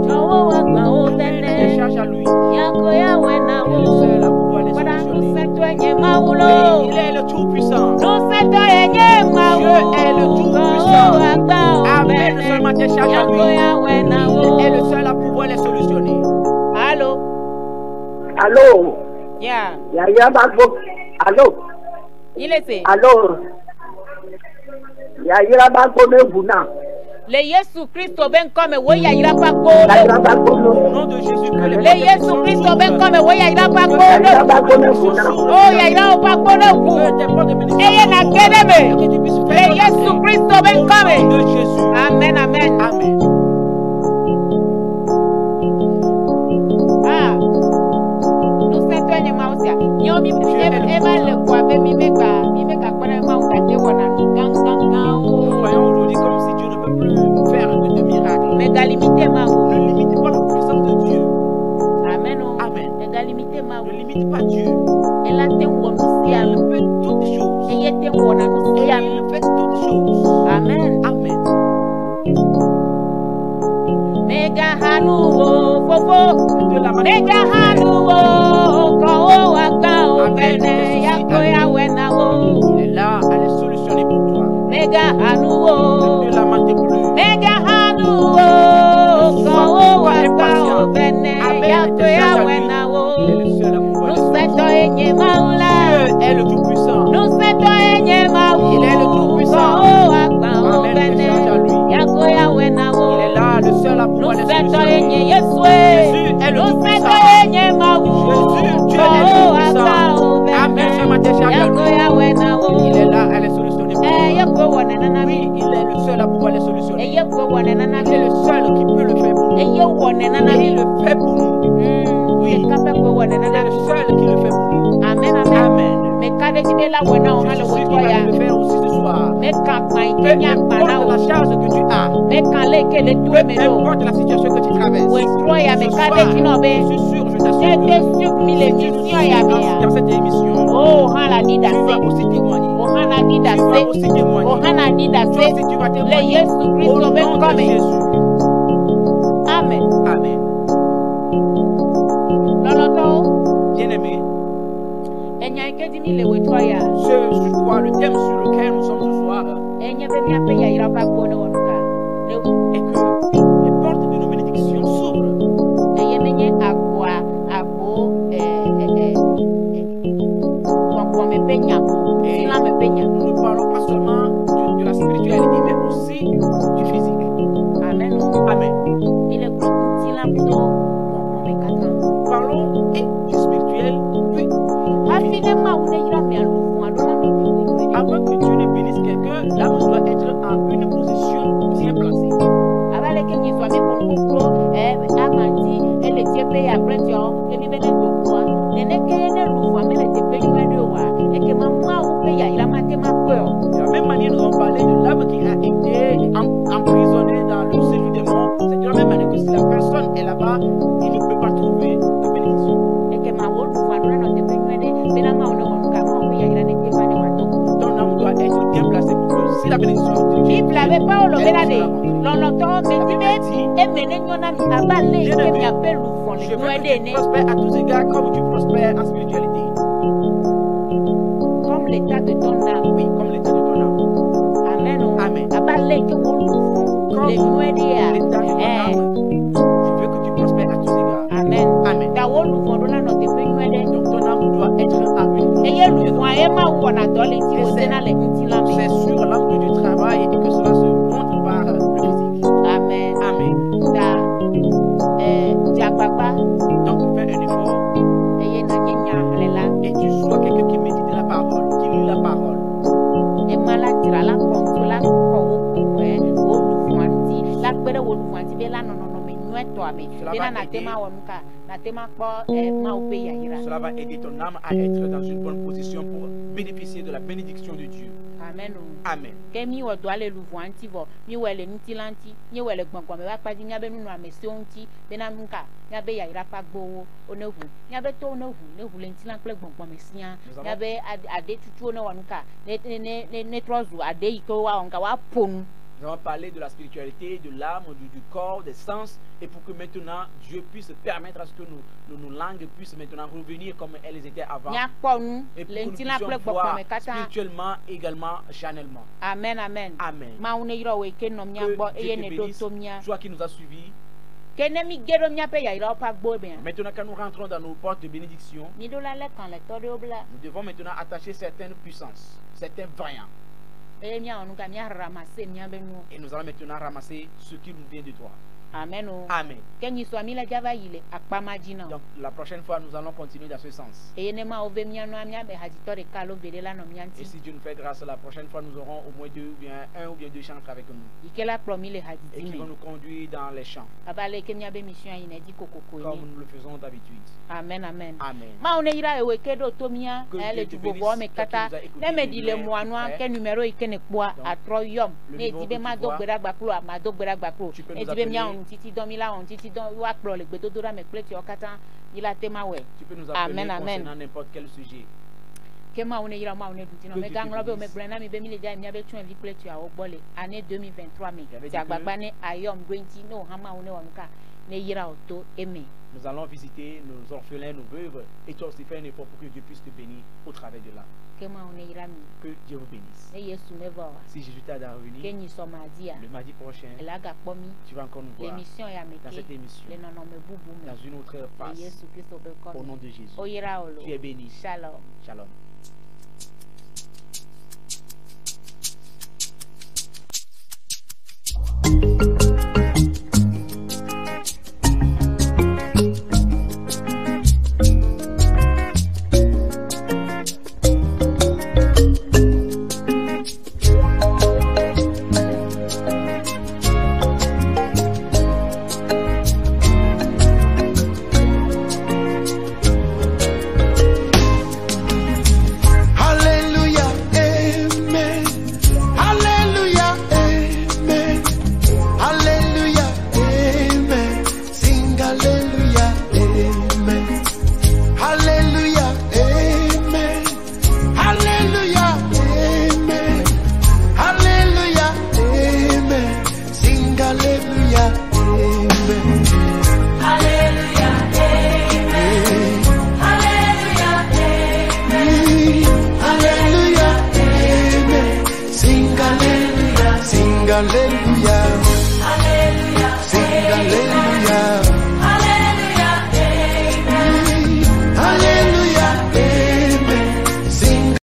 Speaker 3: Jowo agba o
Speaker 2: Tes
Speaker 3: bene.
Speaker 2: charges à lui.
Speaker 3: Ya ko ya we na
Speaker 2: Il est le
Speaker 3: wo.
Speaker 2: seul à pouvoir les
Speaker 3: Para nu
Speaker 2: solutionner.
Speaker 3: se to enye mawu
Speaker 2: Oui,
Speaker 3: lo.
Speaker 2: il est le Tout-Puissant.
Speaker 3: No se to enye mawu.
Speaker 2: Dieu est le Tout-Puissant.
Speaker 3: Ko agba o
Speaker 2: Amen.
Speaker 3: bene.
Speaker 2: Seulement tes charges
Speaker 3: Ya
Speaker 2: à lui.
Speaker 3: ko ya we na wo.
Speaker 2: Il est le seul à pouvoir les solutionner.
Speaker 3: Allô.
Speaker 6: Allô.
Speaker 3: Yeah.
Speaker 6: Yayira gbagbo. Allô.
Speaker 3: Il est c'est.
Speaker 6: Allô. Yayira gbagbono vuna.
Speaker 3: Le Yesu Christo ben come wo ya ira pa ko.
Speaker 6: Yayira gbagbono.
Speaker 2: Au nom de Jésus, que les
Speaker 3: Le Yesu Christo ben come wo ya ira pa
Speaker 6: Yayira
Speaker 3: ko.
Speaker 6: gbagbono vuna.
Speaker 3: Oh ya ira pa ko no ku. Eye na gede me. Le Yesu Christo ben
Speaker 2: Au nom
Speaker 3: come.
Speaker 2: de Jésus.
Speaker 3: Amen amen.
Speaker 2: Amen.
Speaker 3: Ah. Nous sommes tous les mausia. Yo mi eba le kwa be mi meka kwana ma ukate wana gang gang gang.
Speaker 2: Nous voyons aujourd'hui comme si Dieu ne peut plus faire de miracles.
Speaker 3: Mega limité ma.
Speaker 2: Ne limitez pas la puissance de Dieu. limite pas Dieu.
Speaker 3: Elle a été
Speaker 2: Il fait toutes choses.
Speaker 3: Et il était
Speaker 2: Et il fait toutes choses.
Speaker 3: Amen.
Speaker 2: Amen.
Speaker 3: Mega hanuo fofo.
Speaker 2: De la
Speaker 3: Mega
Speaker 2: manière
Speaker 3: hanuo ko waka o bene yako ya wena o.
Speaker 2: il est là à les solutionner pour toi.
Speaker 3: Mega hanuo.
Speaker 2: Ne te lamente plus.
Speaker 3: Mega hanuo ko waka o bene yako ya wena o.
Speaker 2: Il est le seul à pouvoir les
Speaker 3: Nous
Speaker 2: solutionner.
Speaker 3: setons enye maula.
Speaker 2: Dieu est le Tout-Puissant.
Speaker 3: Nous setons enye maula.
Speaker 2: Il est le Tout-Puissant.
Speaker 3: Ko waka o
Speaker 2: Amen.
Speaker 3: bene
Speaker 2: Décharge à lui.
Speaker 3: yako ya wena o.
Speaker 2: Il est là, le seul à
Speaker 3: Nous
Speaker 2: pouvoir les
Speaker 3: setons
Speaker 2: solutionner.
Speaker 3: enye Yesue.
Speaker 2: Jésus est le
Speaker 3: Nous
Speaker 2: Tout-Puissant.
Speaker 3: setons enye maula.
Speaker 2: Jésus, Dieu est le Tout-Puissant. Amen. Je m'en décharge à lui. Il est là à les solutionner. Oui, il est le seul à pouvoir les solutionner. Il est le seul qui peut le faire pour nous. Et il le fait pour nous. Oui, il est le seul qui le fait pour nous.
Speaker 3: Amen, amen.
Speaker 2: Amen.
Speaker 3: Mais quand il est là, on a
Speaker 2: Je suis sûr qu'il va le faire aussi ce soir.
Speaker 3: mais quand
Speaker 2: Peu importe la charge que tu as,
Speaker 3: mais quand les que les tout
Speaker 2: peu
Speaker 3: mais
Speaker 2: importe la situation que tu traverses,
Speaker 3: mais quand
Speaker 2: ce
Speaker 3: les
Speaker 2: soir,
Speaker 3: kinobe
Speaker 2: je suis sûr, je
Speaker 3: c'était
Speaker 2: t'assure
Speaker 3: sur
Speaker 2: que
Speaker 3: mille
Speaker 2: si tu nous
Speaker 3: émissions
Speaker 2: suis
Speaker 3: ya
Speaker 2: dans
Speaker 3: bia
Speaker 2: cette émission,
Speaker 3: oh hana
Speaker 2: tu
Speaker 3: dida
Speaker 2: vas
Speaker 3: se
Speaker 2: aussi témoigner.
Speaker 3: oh hana dida
Speaker 2: Tu vas
Speaker 3: se
Speaker 2: aussi témoigner.
Speaker 3: oh hana dida
Speaker 2: Toi
Speaker 3: se
Speaker 2: aussi, tu vas
Speaker 3: le
Speaker 2: témoigner.
Speaker 3: Yesu
Speaker 2: Au
Speaker 3: Christ
Speaker 2: nom
Speaker 3: ben
Speaker 2: de
Speaker 3: comme
Speaker 2: Jésus.
Speaker 3: amen
Speaker 2: Amen.
Speaker 3: loloto
Speaker 2: Bien-aimé,
Speaker 3: enya ikedi ni le wetwaya
Speaker 2: je crois le thème sur lequel nous sommes ce soir
Speaker 3: enya be mi ape ya ira pa ko ne wonuka ne
Speaker 2: est que les portes de nos bénédictions s'ouvrent.
Speaker 3: eye menye agbo kon me penya
Speaker 2: Et
Speaker 3: sila me penya
Speaker 2: nous ne parlons pas seulement de la spiritualité, mais aussi du physique.
Speaker 3: amen
Speaker 2: Amen.
Speaker 3: ile ko sila to kon me kata
Speaker 2: Parlons et du spirituel, puis
Speaker 3: hafi ne ma une ira mi alu fun adona mi te
Speaker 2: avant que Dieu ne bénisse quelqu'un, l'âme doit être en une position bien placée.
Speaker 3: abale ke nyi so mi kon ko amanti ele tie pe ya prejo ke mi bene to kwa nene ke ne lu fun me le te pe ni do wa e ke ma mu awu pe ya ira ma te ma ko yo
Speaker 2: De la même manière, nous avons parlé de l'âme qui a été emprisonnée dans le séjour des morts. C'est de la même manière que si la personne est là-bas, il ne peut pas trouver la bénédiction.
Speaker 3: e ke ma wo lu fun adona no te pe ni de bena ma one won ka ma pe ya ira ne te ba ne wa to
Speaker 2: Ton âme doit être bien placée pour que si la bénédiction de Dieu
Speaker 3: Bible avait pas le
Speaker 2: elle
Speaker 3: bena de
Speaker 2: sera montrée.
Speaker 3: loloto me ti be e mene nyona mi abale ke mi apelu fun
Speaker 2: Je
Speaker 3: le
Speaker 2: veux
Speaker 3: no
Speaker 2: que
Speaker 3: de
Speaker 2: tu
Speaker 3: ne
Speaker 2: prospères à tous égards comme tu prospères en spiritualité.
Speaker 3: comme l'état de ton âme
Speaker 2: Oui, comme l'état de ton âme.
Speaker 3: amen o
Speaker 2: Amen.
Speaker 3: abale ke wo lu fun
Speaker 2: Comme
Speaker 3: le no de ya
Speaker 2: l'état de ton âme. Je veux que tu prospères à tous égards.
Speaker 3: amen
Speaker 2: Amen.
Speaker 3: da wo lu fun adona no te pe ni de
Speaker 2: Donc ton âme doit être à une
Speaker 3: eye lu
Speaker 2: position.
Speaker 3: fun aye ma wo na do le ti o se na le nti la
Speaker 2: C'est
Speaker 3: me
Speaker 2: sur l'âme que Dieu travaille et que cela se montre par le physique.
Speaker 3: amen
Speaker 2: Amen.
Speaker 3: da jagbagba
Speaker 2: Donc fais un effort
Speaker 3: eye na nye nya halela
Speaker 2: et tu sois quelqu'un qui médite la parole, qui lit la parole.
Speaker 3: e mala tira la konto la ko wo wo lu fun anti la gbere wo lu fun anti be la no no no me nu eto abe be na na te ma wonu ka na te ma kpo ma o pe ya yira
Speaker 2: Cela va aider ton âme à être dans une bonne position pour bénéficier de la bénédiction de Dieu.
Speaker 3: amen o
Speaker 2: Amen.
Speaker 3: ke mi wo do ale lu fun anti bo mi wo le nti lanti mi wo le gbongbon me ba pa ji nya be nunu amesi onti be na nka nya be ya yira pa gbowo onehu nya be to onehu ne hu le nti lan ple gbongbon me sia nya be ade tutu one wonu ka ne trozu ade iko wa onka wa ponu
Speaker 2: Nous allons parler de la spiritualité, de l'âme, du corps, des sens, et pour que maintenant Dieu puisse permettre à ce que nos langues puissent maintenant revenir comme elles étaient avant.
Speaker 3: nya kponu
Speaker 2: Et pour
Speaker 3: le
Speaker 2: que nous
Speaker 3: nti lan ple
Speaker 2: puissions
Speaker 3: gbongbon
Speaker 2: voir
Speaker 3: me kata
Speaker 2: spirituellement, également, charnellement.
Speaker 3: amen amen
Speaker 2: Amen.
Speaker 3: ma une yiro we ke no mia
Speaker 2: Que
Speaker 3: gbo
Speaker 2: Dieu
Speaker 3: eye
Speaker 2: te
Speaker 3: ne do
Speaker 2: bénisse,
Speaker 3: to mia
Speaker 2: toi qui nous as suivis.
Speaker 3: ke ne mi gedo mia pe ya yiro pa gbo be
Speaker 2: Maintenant, quand nous rentrons dans nos portes de bénédiction,
Speaker 3: mi do la le kan le to de obla
Speaker 2: nous devons maintenant attacher certaines puissances, certains vaillants.
Speaker 3: eye mia onu ka mia ramase mia be nu
Speaker 2: Et nous allons maintenant ramasser ce qui nous vient de toi.
Speaker 3: amen o
Speaker 2: Amen.
Speaker 3: ke nyi so mi la java yile akpama jina
Speaker 2: Donc la prochaine fois, nous allons continuer dans ce sens.
Speaker 3: eye ne ma ove mia no amia be haji to de kalo bere la no mia
Speaker 2: Et
Speaker 3: nti
Speaker 2: si Dieu nous fait grâce, la prochaine fois, nous aurons au moins un ou bien deux chantres avec nous.
Speaker 3: ikela promi le haji
Speaker 2: Et qui vont
Speaker 3: dime
Speaker 2: nous conduire dans les champs,
Speaker 3: abale ke mia be mission yi ne di kokoko
Speaker 2: comme
Speaker 3: ni
Speaker 2: nous le faisons d'habitude.
Speaker 3: amen amen
Speaker 2: Amen.
Speaker 3: ma une yira ewe ke do to mia
Speaker 2: Que
Speaker 3: ele
Speaker 2: Dieu te
Speaker 3: du bobo me
Speaker 2: bénisse,
Speaker 3: kata
Speaker 2: toi qui nous as écoutés,
Speaker 3: ne me di le
Speaker 2: nous
Speaker 3: mo anu
Speaker 2: frères.
Speaker 3: ke numero ike ne kpoa
Speaker 2: Donc,
Speaker 3: atro yom
Speaker 2: le
Speaker 3: ne
Speaker 2: numéro
Speaker 3: di
Speaker 2: que
Speaker 3: be
Speaker 2: tu
Speaker 3: ma do
Speaker 2: vois,
Speaker 3: gbera gbaklo ma do gbera gbaklo
Speaker 2: tu peux
Speaker 3: e
Speaker 2: nous
Speaker 3: di be mia
Speaker 2: appeler
Speaker 3: titi dɔn mi la wɔn titi dɔn wa kplɔ le gbedodoɖa me kple tiɔ katã yi la te ma wɛ.
Speaker 2: Tu peux nous appeler
Speaker 3: Amen, amen.
Speaker 2: concernant n'importe quel sujet.
Speaker 3: Ke ma wo ne yira ma wo ne du ti nɔ
Speaker 2: Que
Speaker 3: me
Speaker 2: Dieu te
Speaker 3: gaŋlɔ be wo me
Speaker 2: bénisse.
Speaker 3: gblɔ na mi be mi le dza miabe tsyɔ̃evi kple tiɔawo gbɔ le année 2023 me
Speaker 2: J'avais
Speaker 3: ti
Speaker 2: dit
Speaker 3: agbagba ne ayɔm ɖo ŋuti ne wo hã ma wo ne wɔ nu ka ne yira wo to eme.
Speaker 2: Nous allons visiter nos orphelins, nos veuves, et toi aussi faire un effort pour que Dieu puisse te bénir au travers de là.
Speaker 3: Ke ma wo ne yira mi
Speaker 2: Que Dieu vous bénisse.
Speaker 3: ne Yesu me vɔ wa
Speaker 2: Si Jésus t'aide à
Speaker 3: ke
Speaker 2: revenir,
Speaker 3: nyisɔ ma dia
Speaker 2: le mardi prochain,
Speaker 3: ele agakpɔ mi
Speaker 2: tu vas encore nous voir
Speaker 3: l'émission ya me
Speaker 2: dans
Speaker 3: ke
Speaker 2: cette émission,
Speaker 3: le nɔnɔme bubu me
Speaker 2: dans une autre
Speaker 3: le
Speaker 2: phase,
Speaker 3: Yesu Kristo be
Speaker 2: au nom
Speaker 3: kɔme
Speaker 2: de Jésus.
Speaker 3: o yira wo lo
Speaker 2: Tu es béni.
Speaker 3: shalom.
Speaker 2: Shalom.